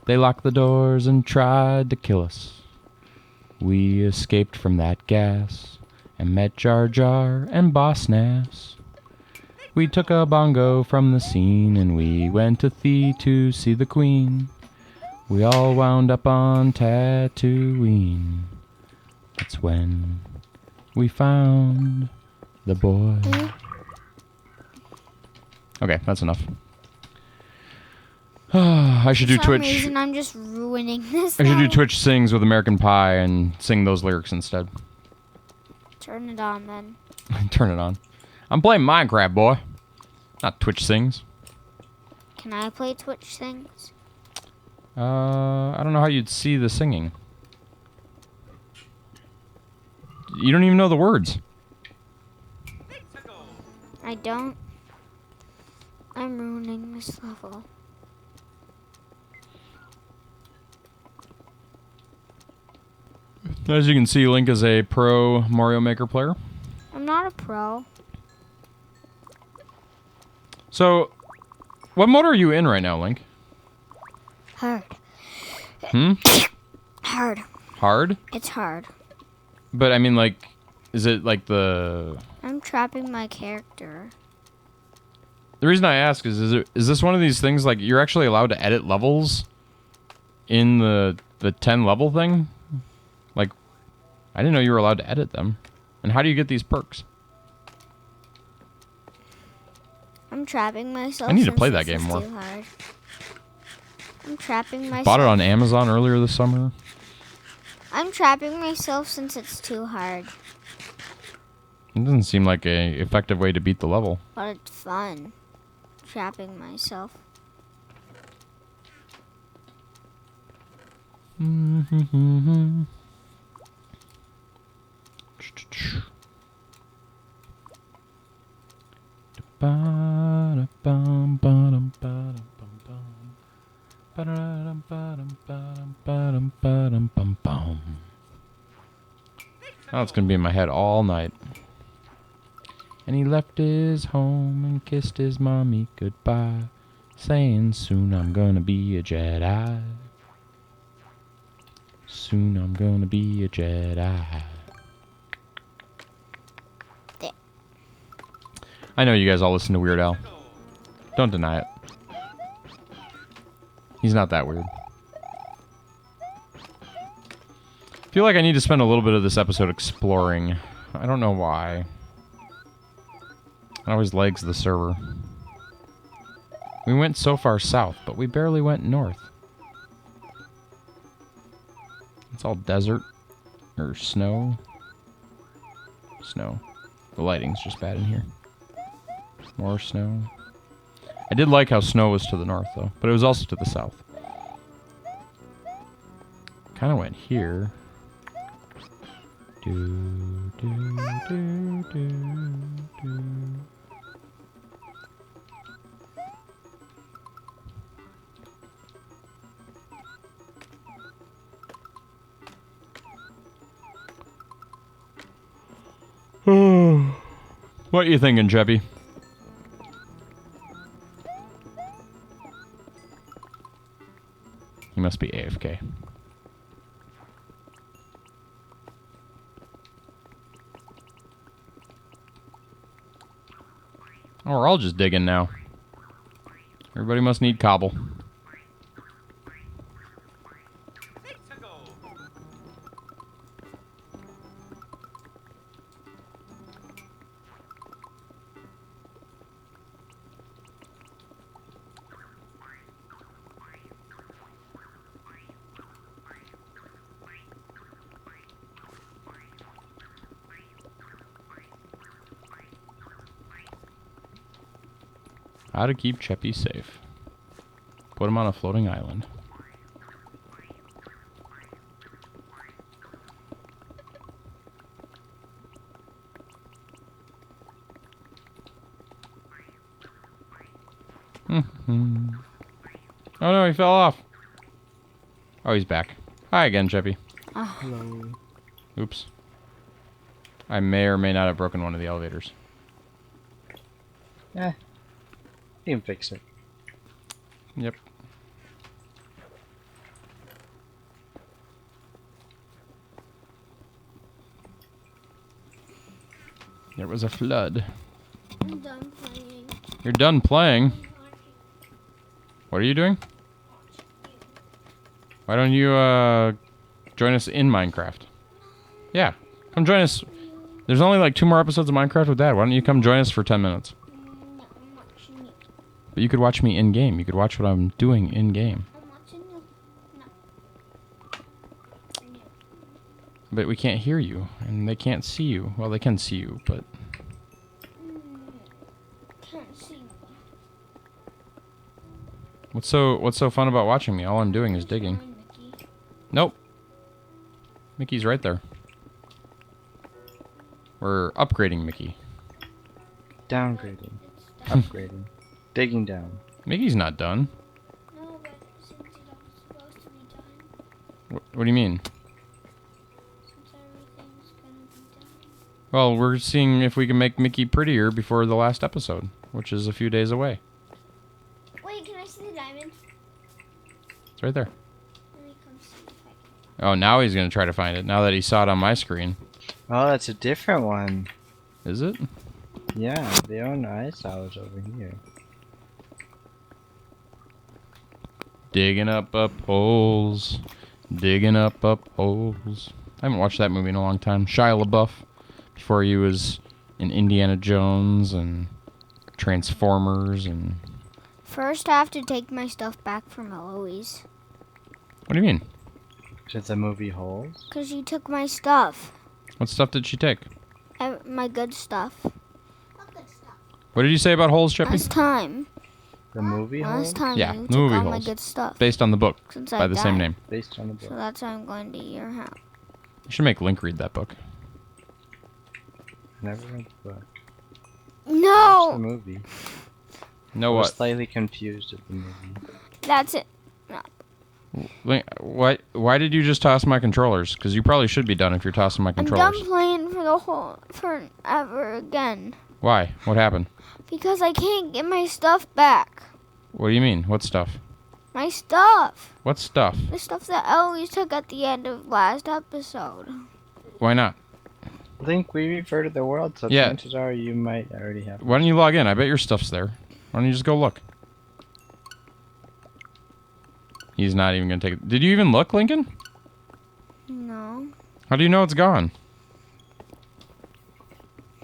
They locked the doors and tried to kill us. We escaped from that gas and met Jar Jar and Boss Nass. We took a bongo from the scene and we went to Thee to see the Queen. We all wound up on Tatooine. That's when we found the boy. Okay, that's enough. I should do For some Twitch. reason, I'm just ruining this. I should do now. Twitch Sings with American Pie and sing those lyrics instead. Turn it on then. Turn it on. I'm playing Minecraft, boy. Not Twitch Sings. Can I play Twitch things? I don't know how you'd see the singing. You don't even know the words. I don't. I'm ruining this level. As you can see, Link is a pro Mario Maker player. I'm not a pro. So, what mode are you in right now, Link? Hard. Hmm? Hard. Hard? It's hard. But I mean, like, is it like the... I'm trapping my character. The reason I ask is this one of these things, like, you're actually allowed to edit levels in the 10 level thing? Like, I didn't know you were allowed to edit them. And how do you get these perks? I'm trapping myself. I need to since play that this game is more. Too hard. I'm trapping myself. Bought it on Amazon earlier this summer. I'm trapping myself since it's too hard. It doesn't seem like a effective way to beat the level. But it's fun. Trapping myself. Oh, it's gonna be in my head all night. And he left his home and kissed his mommy goodbye, saying, soon I'm gonna be a Jedi. Soon I'm gonna be a Jedi. There. I know you guys all listen to Weird Al. Don't deny it. He's not that weird. I feel like I need to spend a little bit of this episode exploring. I don't know why. It always lags the server. We went so far south, but we barely went north. It's all desert. Or snow. Snow. The lighting's just bad in here. More snow. I did like how snow was to the north, though. But it was also to the south. Kind of went here. Do, do, do, do, do. What you thinking, Chevy? He must be AFK. Oh, we're all just digging now. Everybody must need cobble. How to keep Cheppy safe. Put him on a floating island. Oh no, he fell off. Oh, he's back. Hi again, Cheppy. Hello. Oops. I may or may not have broken one of the elevators. Yeah. You can fix it. Yep. There was a flood. I'm done playing. You're done playing? What are you doing? Why don't you join us in Minecraft? Yeah, come join us. There's only like 2 more episodes of Minecraft with Dad. Why don't you come join us for 10 minutes? No, I'm watching you. But you could watch me in game. You could watch what I'm doing in game. I'm watching you. No. But we can't hear you, and they can't see you. Well, they can see you, but Can't see me. what's so fun about watching me? All I'm doing is digging. Find Mickey. Nope. Mickey's right there. We're upgrading Mickey. Downgrading. It's done. Upgrading. Digging down. Mickey's not done. No, but since it's supposed to be done, What do you mean? since everything's gonna be done. Well, we're seeing if we can make Mickey prettier before the last episode, which is a few days away. Wait, can I see the diamond? It's right there. Let me come see if I can. Oh, now he's going to try to find it, now that he saw it on my screen. Oh, that's a different one. Is it? Yeah, the one I saw was over here. Digging up holes. Digging up holes. I haven't watched that movie in a long time. Shia LaBeouf, before he was in Indiana Jones and Transformers and... First, I have to take my stuff back from Eloise. What do you mean? Did the movie Holes? Because you took my stuff. What stuff did she take? My good stuff. What did you say about holes, Chippy? Last time. The movie Holes? Last time Yeah, you the took movie all my Holes. good stuff. Based on the book Since by I the same died. name. Based on the book. So that's why I'm going to your house. You should make Link read that book. Never read the book. Watched the No! movie. No I was what? slightly confused at the movie. That's it. Link, why did you just toss my controllers? Because you probably should be done if you're tossing my I'm controllers. done playing for the whole forever again. Why? What happened? Because I can't get my stuff back. What do you mean? What stuff? My stuff. What stuff? The stuff that Eloise took at the end of last episode. Why not? Link, we reverted the world, so Yeah. chances are you might already have it. Why don't you log in? I bet your stuff's there. Why don't you just go look? He's not even going to take it. Did you even look, Lincoln? No. How do you know it's gone?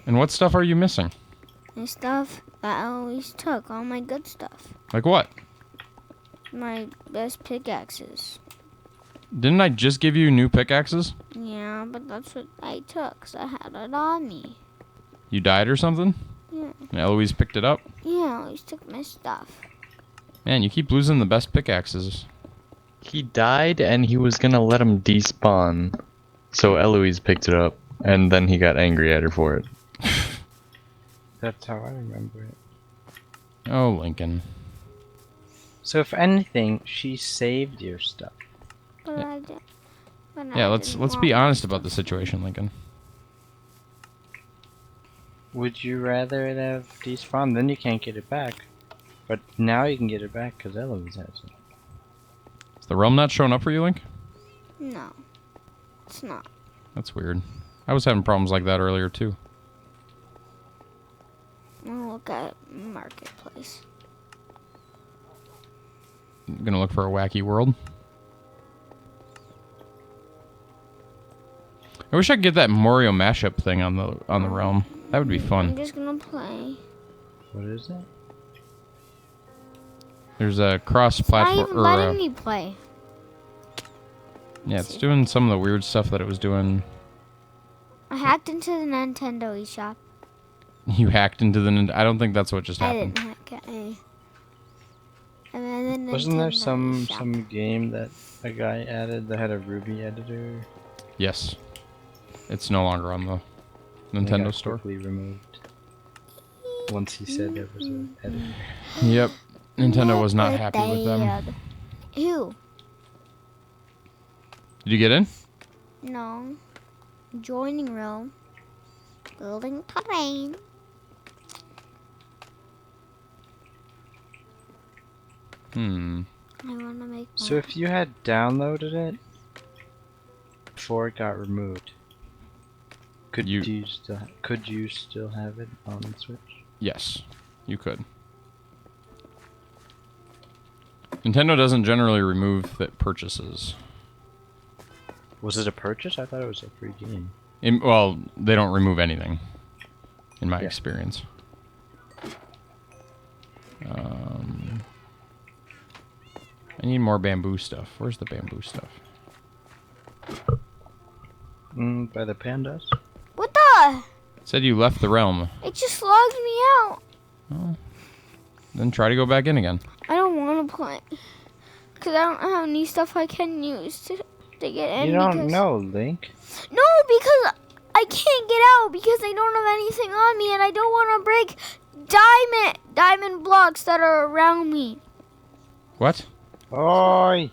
And what stuff are you missing? My stuff that Eloise took. All my good stuff. Like what? My best pickaxes. Didn't I just give you new pickaxes? Yeah, but that's what I took, 'cause I had it on me. You died or something? Yeah. And Eloise picked it up? Yeah, Eloise took my stuff. Man, you keep losing the best pickaxes. He died and he was gonna let him despawn. So Eloise picked it up and then he got angry at her for it. That's how I remember it. Oh, Lincoln. So if anything, she saved your stuff. But I did. But Yeah, I let's didn't be want my honest about stuff. the situation, Lincoln. Would you rather it have despawned? Then you can't get it back. But now you can get it back because Eloise has it. Is the realm not showing up for you, Link? No, it's not. That's weird. I was having problems like that earlier, too. I'll look at Marketplace. Gonna look for a wacky world. I wish I could get that Mario mashup thing on the realm. That would be I'm fun. just gonna play. What is it? There's a cross It's not platform. even letting me play. Yeah, it's doing some of the weird stuff that it was doing. I hacked into the Nintendo eShop. You hacked into the. I don't think that's what just I happened. didn't hack it. And then the Wasn't there Nintendo some eShop. game that a guy added that had a Ruby editor? Yes, it's no longer on the And it Nintendo got store. quickly removed. Once he said there was an editor. Yep, Nintendo was not happy with them. Dad. Who? Did you get in? No. Joining room. Building terrain. Hmm. I want to make. So if you had downloaded it before it got removed, could You- you still have it on the Switch? Yes, you could. Nintendo doesn't generally remove the purchases. Was it a purchase? I thought it was a free game. Well, they don't remove anything, in my Yeah. experience. I need more bamboo stuff. Where's the bamboo stuff? By the pandas? What the? It said you left the realm. It just logged me out. Then try to go back in again. I don't want to play. Because I don't have any stuff I can use to get in. You don't because... know, Link. No, because I can't get out because I don't have anything on me and I don't want to break diamond blocks that are around me. What? Oi!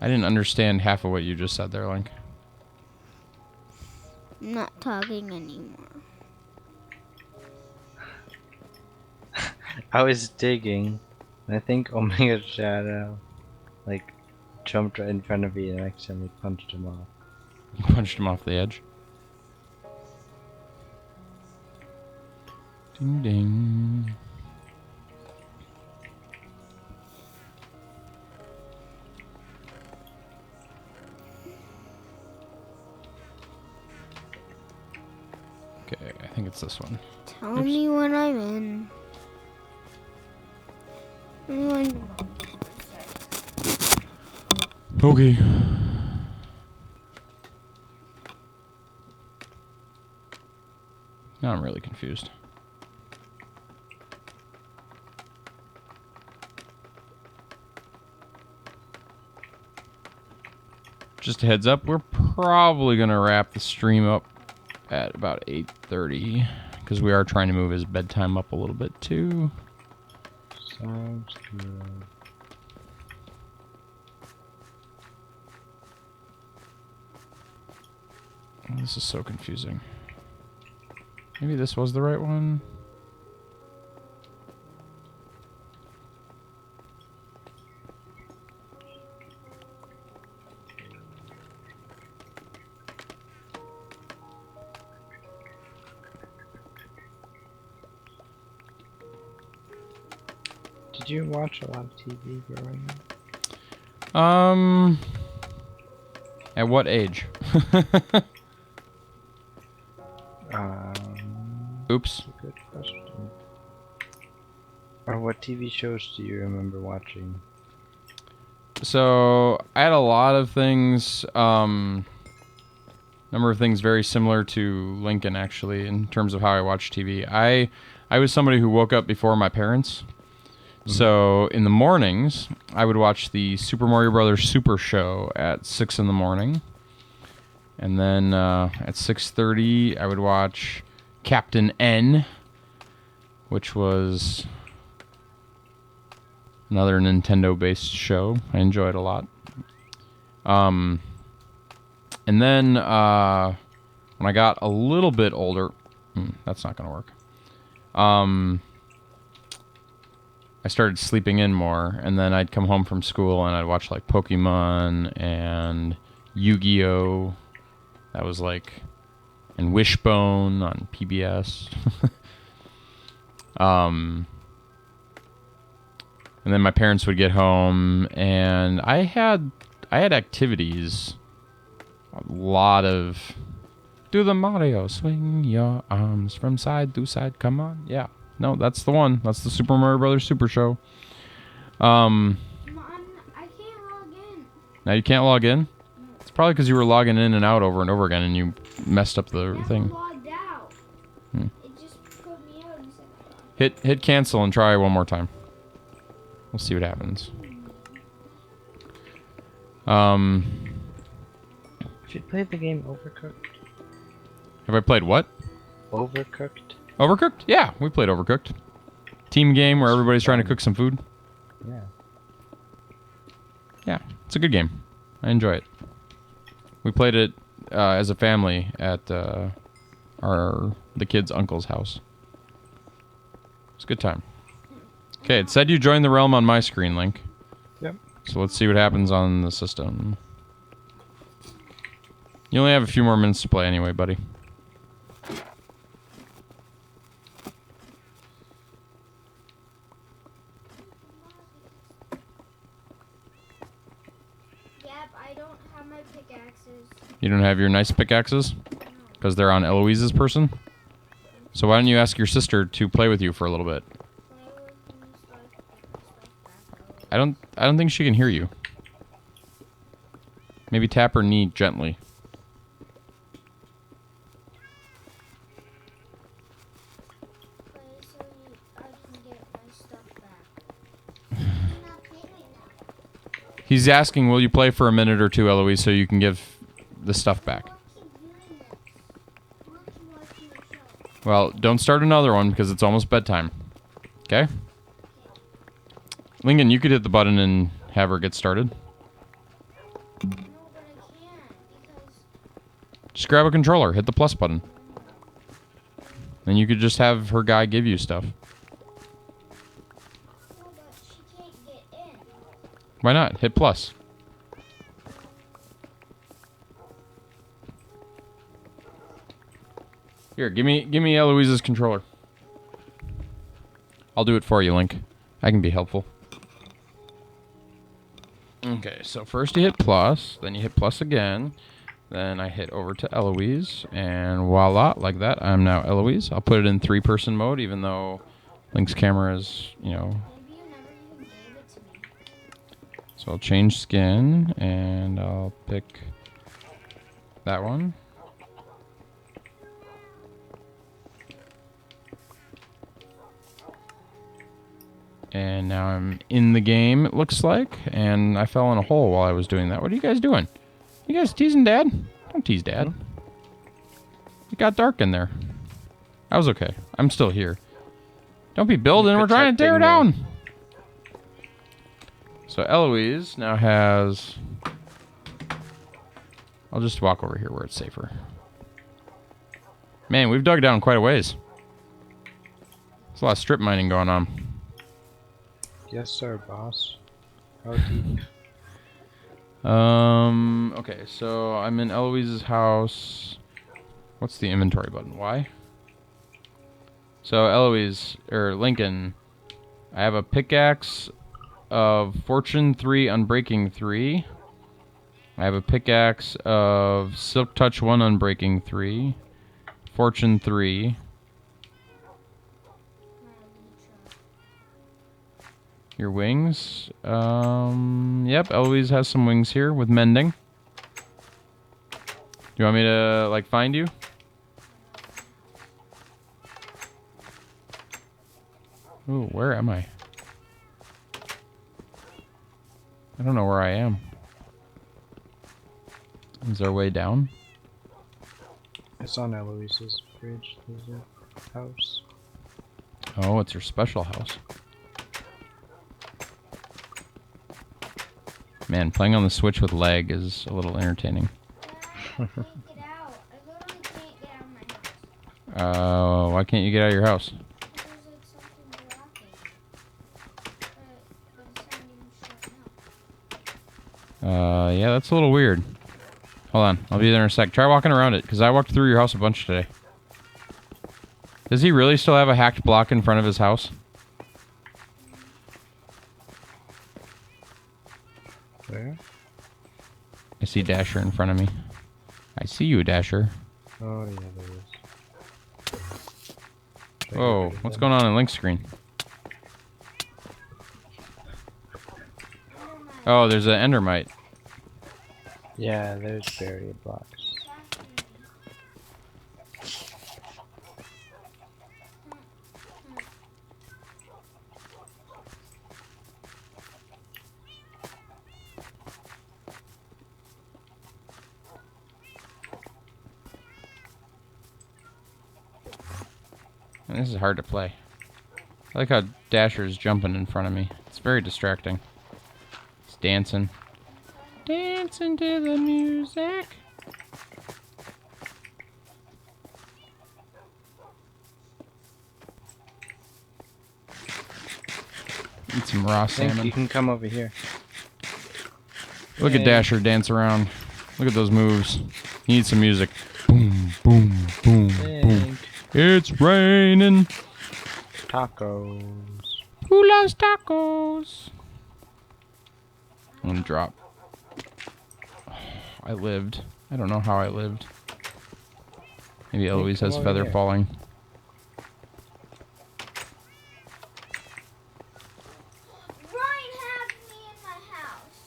I didn't understand half of what you just said there, Link. I'm not talking anymore. I was digging, and I think Omega Shadow, like, jumped right in front of me and accidentally punched him off. You punched him off the edge. Ding ding. Okay, I think it's this one. Tell me when I'm in. When- Okay. Now I'm really confused. Just a heads up, we're probably gonna wrap the stream up at about 8:30 because we are trying to move his bedtime up a little bit too. Sounds good. This is so confusing. Maybe this was the right one. Did you watch a lot of TV growing up? At what age? Oops. That's a good question. Or what TV shows do you remember watching? So I had a lot of things, number of things very similar to Lincoln actually in terms of how I watch TV. I was somebody who woke up before my parents. So in the mornings, I would watch the Super Mario Brothers Super Show at 6 in the morning. And then at 6:30, I would watch Captain N, which was another Nintendo-based show. I enjoyed a lot. And then when I got a little bit older, that's not going to work. I started sleeping in more, and then I'd come home from school and I'd watch like Pokemon and Yu-Gi-Oh! That was like, and Wishbone on PBS. And then my parents would get home, and I had activities. A lot of do the Mario, swing your arms from side to side. Come on, yeah. No, that's the one. That's the Super Mario Brothers Super Show. Mom, I can't log in. Now you can't log in? It's probably because you were logging in and out over and over again and you messed up the thing. Logged out. It just put me out and said Hit cancel and try one more time. We'll see what happens. Have you played the game Overcooked? Have I played what? Overcooked? Overcooked? Yeah, we played Overcooked. Team game where everybody's trying to cook some food. Yeah. Yeah, it's a good game. I enjoy it. We played it as a family at the kid's uncle's house. It's a good time. Okay, it said you joined the realm on my screen, Link. Yep. So let's see what happens on the system. You only have a few more minutes to play anyway, buddy. Yep, I don't have my pickaxes. You don't have your nice pickaxes? Because they're on Eloise's person? So why don't you ask your sister to play with you for a little bit? I don't think she can hear you. Maybe tap her knee gently. So I can get my stuff back. He's asking, will you play for a minute or two, Eloise, so you can give the stuff back? Well, don't start another one because it's almost bedtime. Okay? Lincoln, you could hit the button and have her get started. No, but I can't because Just grab a controller, hit the plus button. Then you could just have her guy give you stuff. no, but she can't get in. Why not? Hit plus. Here, give me Eloise's controller. I'll do it for you, Link. I can be helpful. Okay, so first you hit plus, then you hit plus again, Then I hit over to Eloise, and voila, like that, I'm now Eloise. I'll put it in 3-person mode, even though Link's camera is, you know. So I'll change skin, and I'll pick that one. And now I'm in the game, it looks like, and I fell in a hole while I was doing that. What are you guys doing? You guys teasing Dad? Don't tease Dad. It got dark in there. I was okay. I'm still here. Don't be building. We're trying to tear it down. So Eloise now has... I'll just walk over here where it's safer. Man, we've dug down quite a ways. There's a lot of strip mining going on. Yes, sir, boss. How deep? Okay, so I'm in Eloise's house. What's the inventory button? Y? So Eloise, or Lincoln, I have a pickaxe of Fortune 3, Unbreaking 3. I have a pickaxe of Silk Touch 1, Unbreaking 3. Fortune 3. Your wings? Yep, Eloise has some wings here with mending. Do you want me to, like, find you? Ooh, where am I? I don't know where I am. Is there a way down? It's on Eloise's bridge. There's a house. Oh, it's your special house. Man, playing on the Switch with lag is a little entertaining. Why can't you get out of your house? Yeah, that's a little weird. Hold on, I'll be there in a sec. Try walking around it, because I walked through your house a bunch today. Does he really still have a hacked block in front of his house? Where? I see Dasher in front of me. I see you, Dasher. Oh, yeah, there is. Whoa, what's going on in Link's screen? Oh, there's an endermite. Yeah, there's barrier blocks. And this is hard to play. I like how Dasher's jumping in front of me. It's very distracting. It's dancing. Dancing to the music. Eat some raw I think salmon. you can come over here. Look at Dasher dance around. Look at those moves. He needs some music. Boom, boom, boom, boom. Think. It's raining. Tacos. Who loves tacos? I'm gonna drop. Oh, I lived. I don't know how I lived. Maybe Eloise has come over feather here. falling. Ryan has me in my house.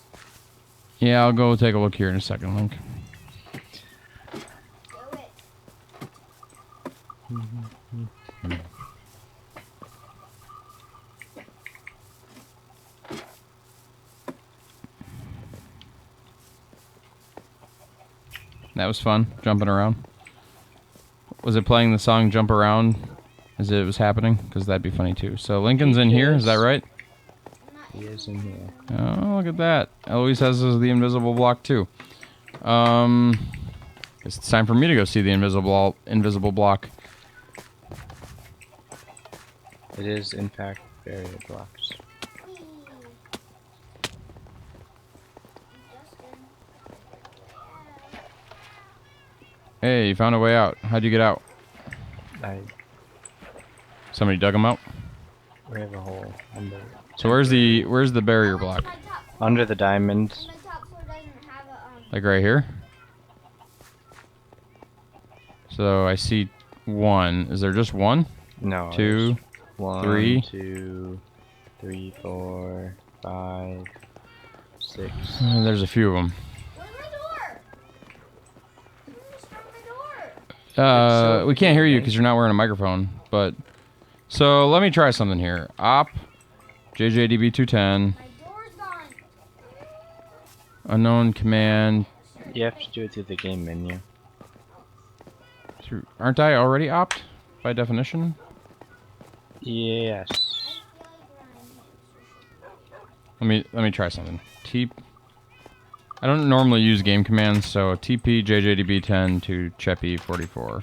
Yeah, I'll go take a look here in a second, Link. Do it. That was fun, jumping around. Was it playing the song Jump Around as it was happening? Because that'd be funny too. So Lincoln's in here, is that right? He is in here. Oh, look at that. Eloise has the invisible block too. It's time for me to go see the invisible block. It is, in fact, barrier blocks. Hey, you found a way out. How'd you get out? Somebody dug them out? We have a hole under, So where's the barrier block? under the diamond. Like right here? So I see 1. Is there just 1? No. 2. 1, 3. 2, 3, 4, 5, 6. There's a few of them. Where's my door? Where's my door? We can't hear you because you're not wearing a microphone. But so let me try something here. Op JJDB210 My door's gone. unknown command. You have to do it through the game menu. Aren't I already opt by definition? Yes. Let me try something. I don't normally use game commands, so TP JJDB10 to Cheppy44.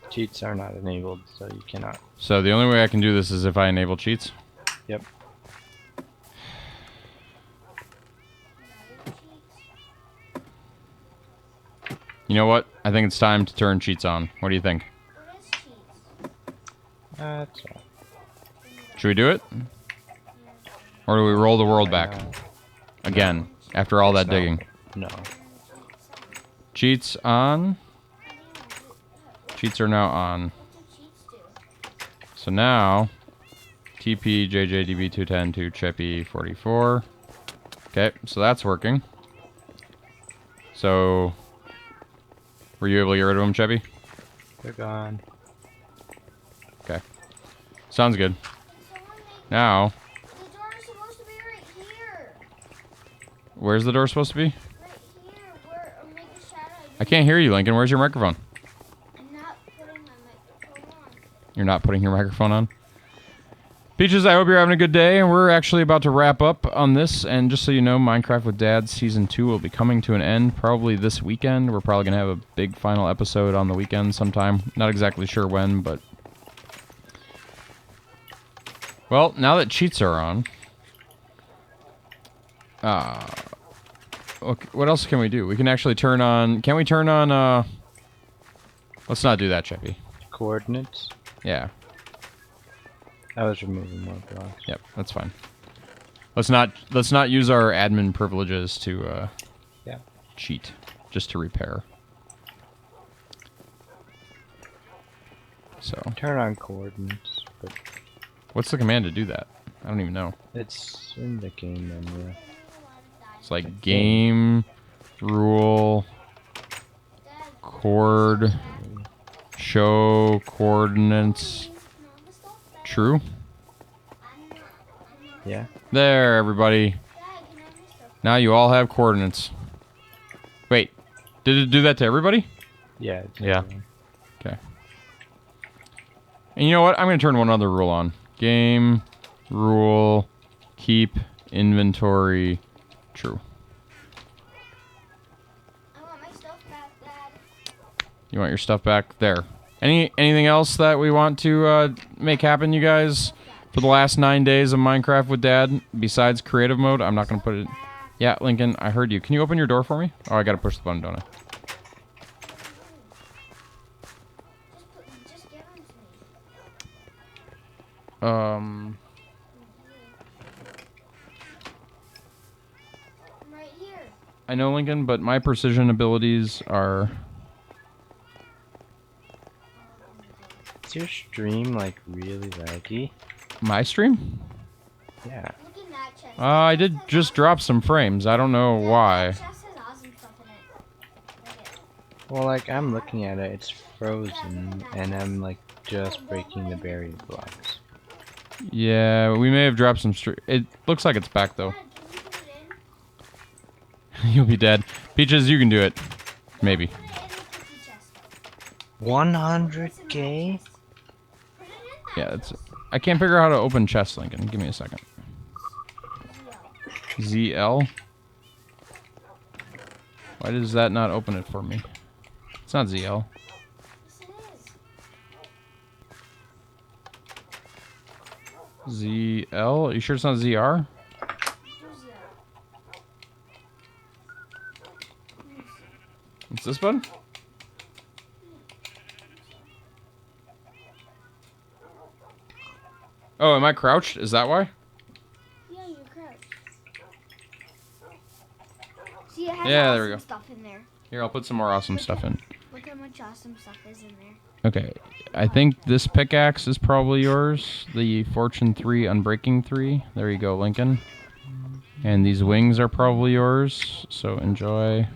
Cheats are not enabled, so you cannot. So the only way I can do this is if I enable cheats. Yep. You know what? I think it's time to turn cheats on. What do you think? What is cheese? That's all. Should we do it? Or do we roll the world back? Again, after all that No. digging. No. Cheats on. Cheats are now on. So now, TP JJDB210 to Cheppy44. Okay, so that's working. So, were you able to get rid of them, Cheppy? They're gone. Okay. Sounds good. Now, The door is supposed to be right here. where's the door supposed to be? Right here, where make a shadow. I can't hear you, Lincoln. Where's your microphone? I'm not putting my microphone on. You're not putting your microphone on? Peaches, I hope you're having a good day. We're actually about to wrap up on this, and just so you know, Minecraft with Dad Season 2 will be coming to an end probably this weekend. We're probably going to have a big final episode on the weekend sometime. Not exactly sure when, but... Well, now that cheats are on... okay, what else can we do? We can actually turn on... Can we turn on, Let's not do that, Cheppy. Coordinates. Yeah. I was removing more blocks. Yep, that's fine. Let's not use our admin privileges to Yeah. cheat, just to repair. So, Turn on coordinates, but what's the command to do that? I don't even know. it's in the game menu. It's like game rule chord show coordinates true. Yeah. There, everybody. Now you all have coordinates. Wait, did it do that to everybody? Yeah. It's Yeah. everyone. Okay. And you know what? I'm going to turn one other rule on. Game rule keep inventory true. I want my stuff back, Dad. You want your stuff back there. Anything else that we want to make happen, you guys, for the last 9 days of Minecraft with Dad besides creative mode? I'm not going to put it... Yeah, Lincoln, I heard you. Can you open your door for me? Oh, I got to push the button, don't I? Just give them to me. Um... I'm right here. I know, Lincoln, but my precision abilities are... Is your stream like really laggy? My stream? Yeah. Look in that chest. I did just drop some frames. I don't know why. That chest has awesome stuff in it. Look at it. Well, like I'm looking at it, it's frozen, and I'm like just breaking the barrier blocks. Yeah, we may have dropped some It looks like it's back, though. Dad, can you put it in? You'll be dead. Peaches, you can do it. Maybe. Put it in the cookie chest. 100K? Put it in that. Yeah, it's... I can't figure out how to open chest, Lincoln. Give me a second. ZL? Why does that not open it for me? It's not ZL. Yes, it is. ZL? Are you sure it's not ZR? Who's that? It's this button? Oh, am I crouched? Is that why? Yeah, you're crouched. See, it has Yeah, awesome there we go. stuff in there. Here, I'll put some more awesome stuff in. Look how much awesome stuff is in there. Okay, I think this pickaxe is probably yours. The Fortune 3 Unbreaking 3. There you go, Lincoln. And these wings are probably yours, so enjoy.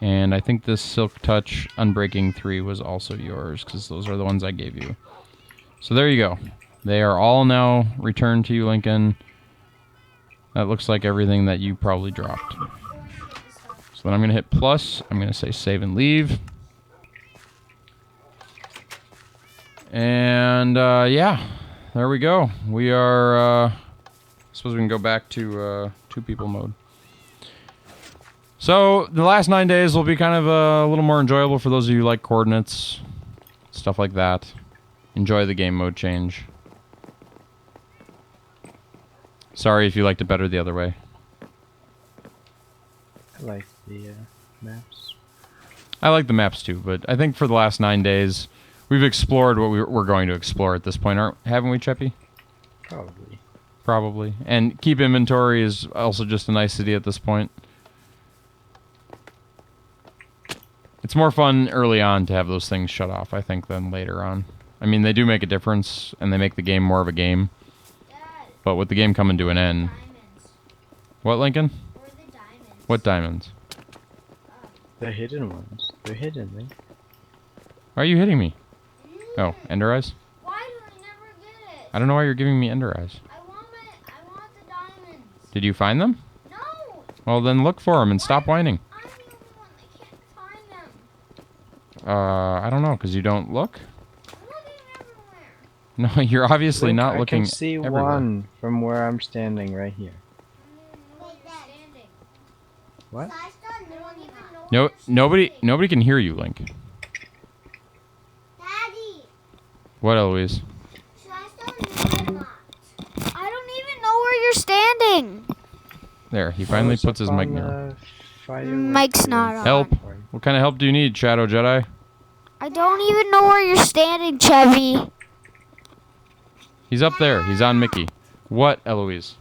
And I think this Silk Touch Unbreaking 3 was also yours, because those are the ones I gave you. So there you go. They are all now returned to you, Lincoln. That looks like everything that you probably dropped. So then I'm going to hit plus. I'm going to say save and leave. And yeah, there we go. We are, I suppose we can go back to two people mode. So the last 9 days will be kind of a little more enjoyable for those of you who like coordinates, stuff like that. Enjoy the game mode change. Sorry if you liked it better the other way. I like the maps. I like the maps too, but I think for the last 9 days, we've explored what we're going to explore at this point, haven't we, Cheppy? Probably. Probably. And keep inventory is also just a nicety at this point. It's more fun early on to have those things shut off, I think, than later on. I mean, they do make a difference, and they make the game more of a game. But with the game coming to an end... What, Lincoln? Where are the diamonds? What diamonds? The hidden ones. They're hidden, Link. Why are you hitting me? Oh, Ender Eyes? Why do I never get it? I don't know why you're giving me Ender Eyes. I want the diamonds. Did you find them? No! Well, then look for them and stop whining. I'm the only one that can't find them. I don't know, because you don't look? I'm looking everywhere. No, you're obviously Link, not looking I can see everywhere. one from where I'm standing right here. Standing. What? No, nobody can hear you, Link. Daddy, What, Eloise? should I start or not? I don't even know where you're standing. There, he finally It's puts his up mic on near. the Mic's not on. Help. What kind of help do you need, Shadow Jedi? I don't even know where you're standing, Chevy. He's up there. He's on Mickey. What, Eloise?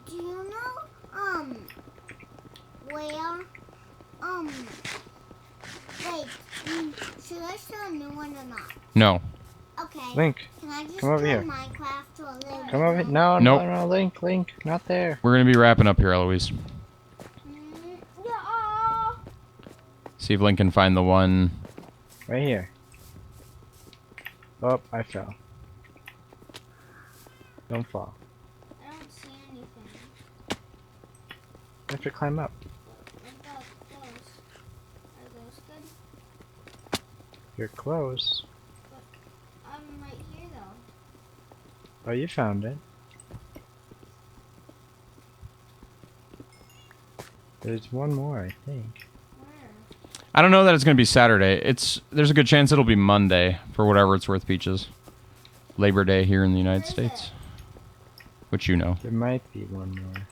Do you know, where, wait, should I start a new one or not? No. Okay. Link, Can I just come over do here. Minecraft to a little come over here. No, Nope. no, Link, not there. We're going to be wrapping up here, Eloise. Yeah. See if Link can find the one. Right here. Oh, I fell. Don't fall. I don't see anything. You have to climb up. What about those? Are those good? You're close. I'm right here though. Oh, you found it. There's one more, I think. Where? I don't know that it's going to be Saturday. There's a good chance it'll be Monday, for whatever it's worth, Peaches. Labor Day here in the United States. Which you know. There might be one more.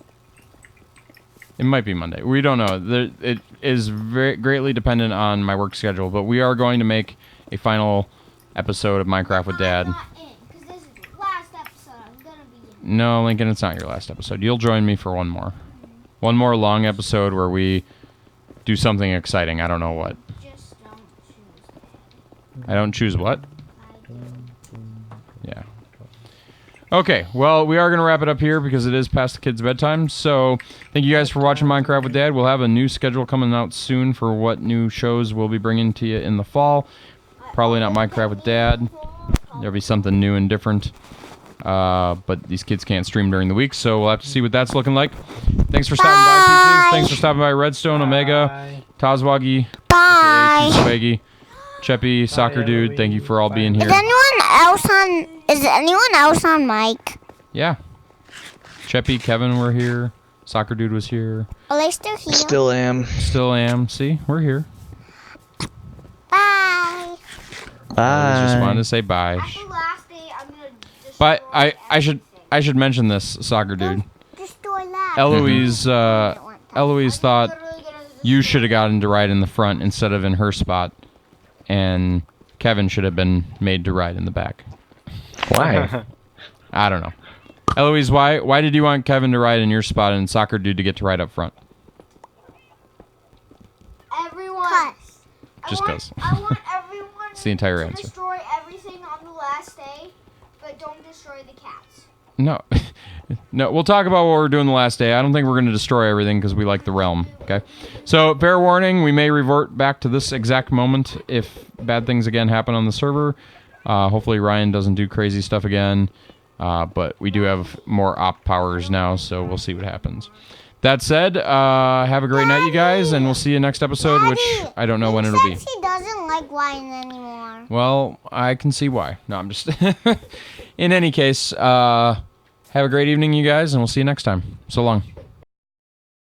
It might be Monday. We don't know. It is very greatly dependent on my work schedule, but we are going to make a final episode of Minecraft with Dad. I'm not in, 'cause this is the last episode I'm gonna be in. No, Lincoln, it's not your last episode. You'll join me for one more. One more long episode where we do something exciting. I don't know what. Just don't choose that. I don't choose what? I do. Yeah. Okay, well, we are going to wrap it up here because it is past the kids' bedtime. So, thank you guys for watching Minecraft with Dad. We'll have a new schedule coming out soon for what new shows we'll be bringing to you in the fall. Probably not Minecraft with Dad. There'll be something new and different. But these kids can't stream during the week, so we'll have to see what that's looking like. Thanks for stopping by, Peaches. Thanks for stopping by, Redstone, Omega, Bye. Tazwagi, Bye. Swaggy, Cheppy, Soccer Dude. Eloise. Thank you for all being here. Is anyone else on mic? Yeah. Cheppy, Kevin were here. Soccer Dude was here. Are they still here? Still am. Still am. See, we're here. Bye. I just wanted to say bye. After last day, I'm gonna But I should mention this, Soccer Dude. destroy that. Eloise thought you should have gotten to ride in the front instead of in her spot, and Kevin should have been made to ride in the back. Why? I don't know. Eloise, why did you want Kevin to ride in your spot and Soccer Dude to get to ride up front? Everyone. just because. I want everyone It's the entire to answer. destroy everything on the last day, but don't destroy the cats. No. No, we'll talk about what we're doing the last day. I don't think we're going to destroy everything because we like the realm, okay? So, fair warning, we may revert back to this exact moment if bad things again happen on the server. Hopefully Ryan doesn't do crazy stuff again. But we do have more op powers now, so we'll see what happens. That said, have a great night, you guys, and we'll see you next episode, which I don't know when it'll be. He doesn't like wine anymore. Well, I can see why. No, I'm just... In any case, have a great evening, you guys, and we'll see you next time. So long.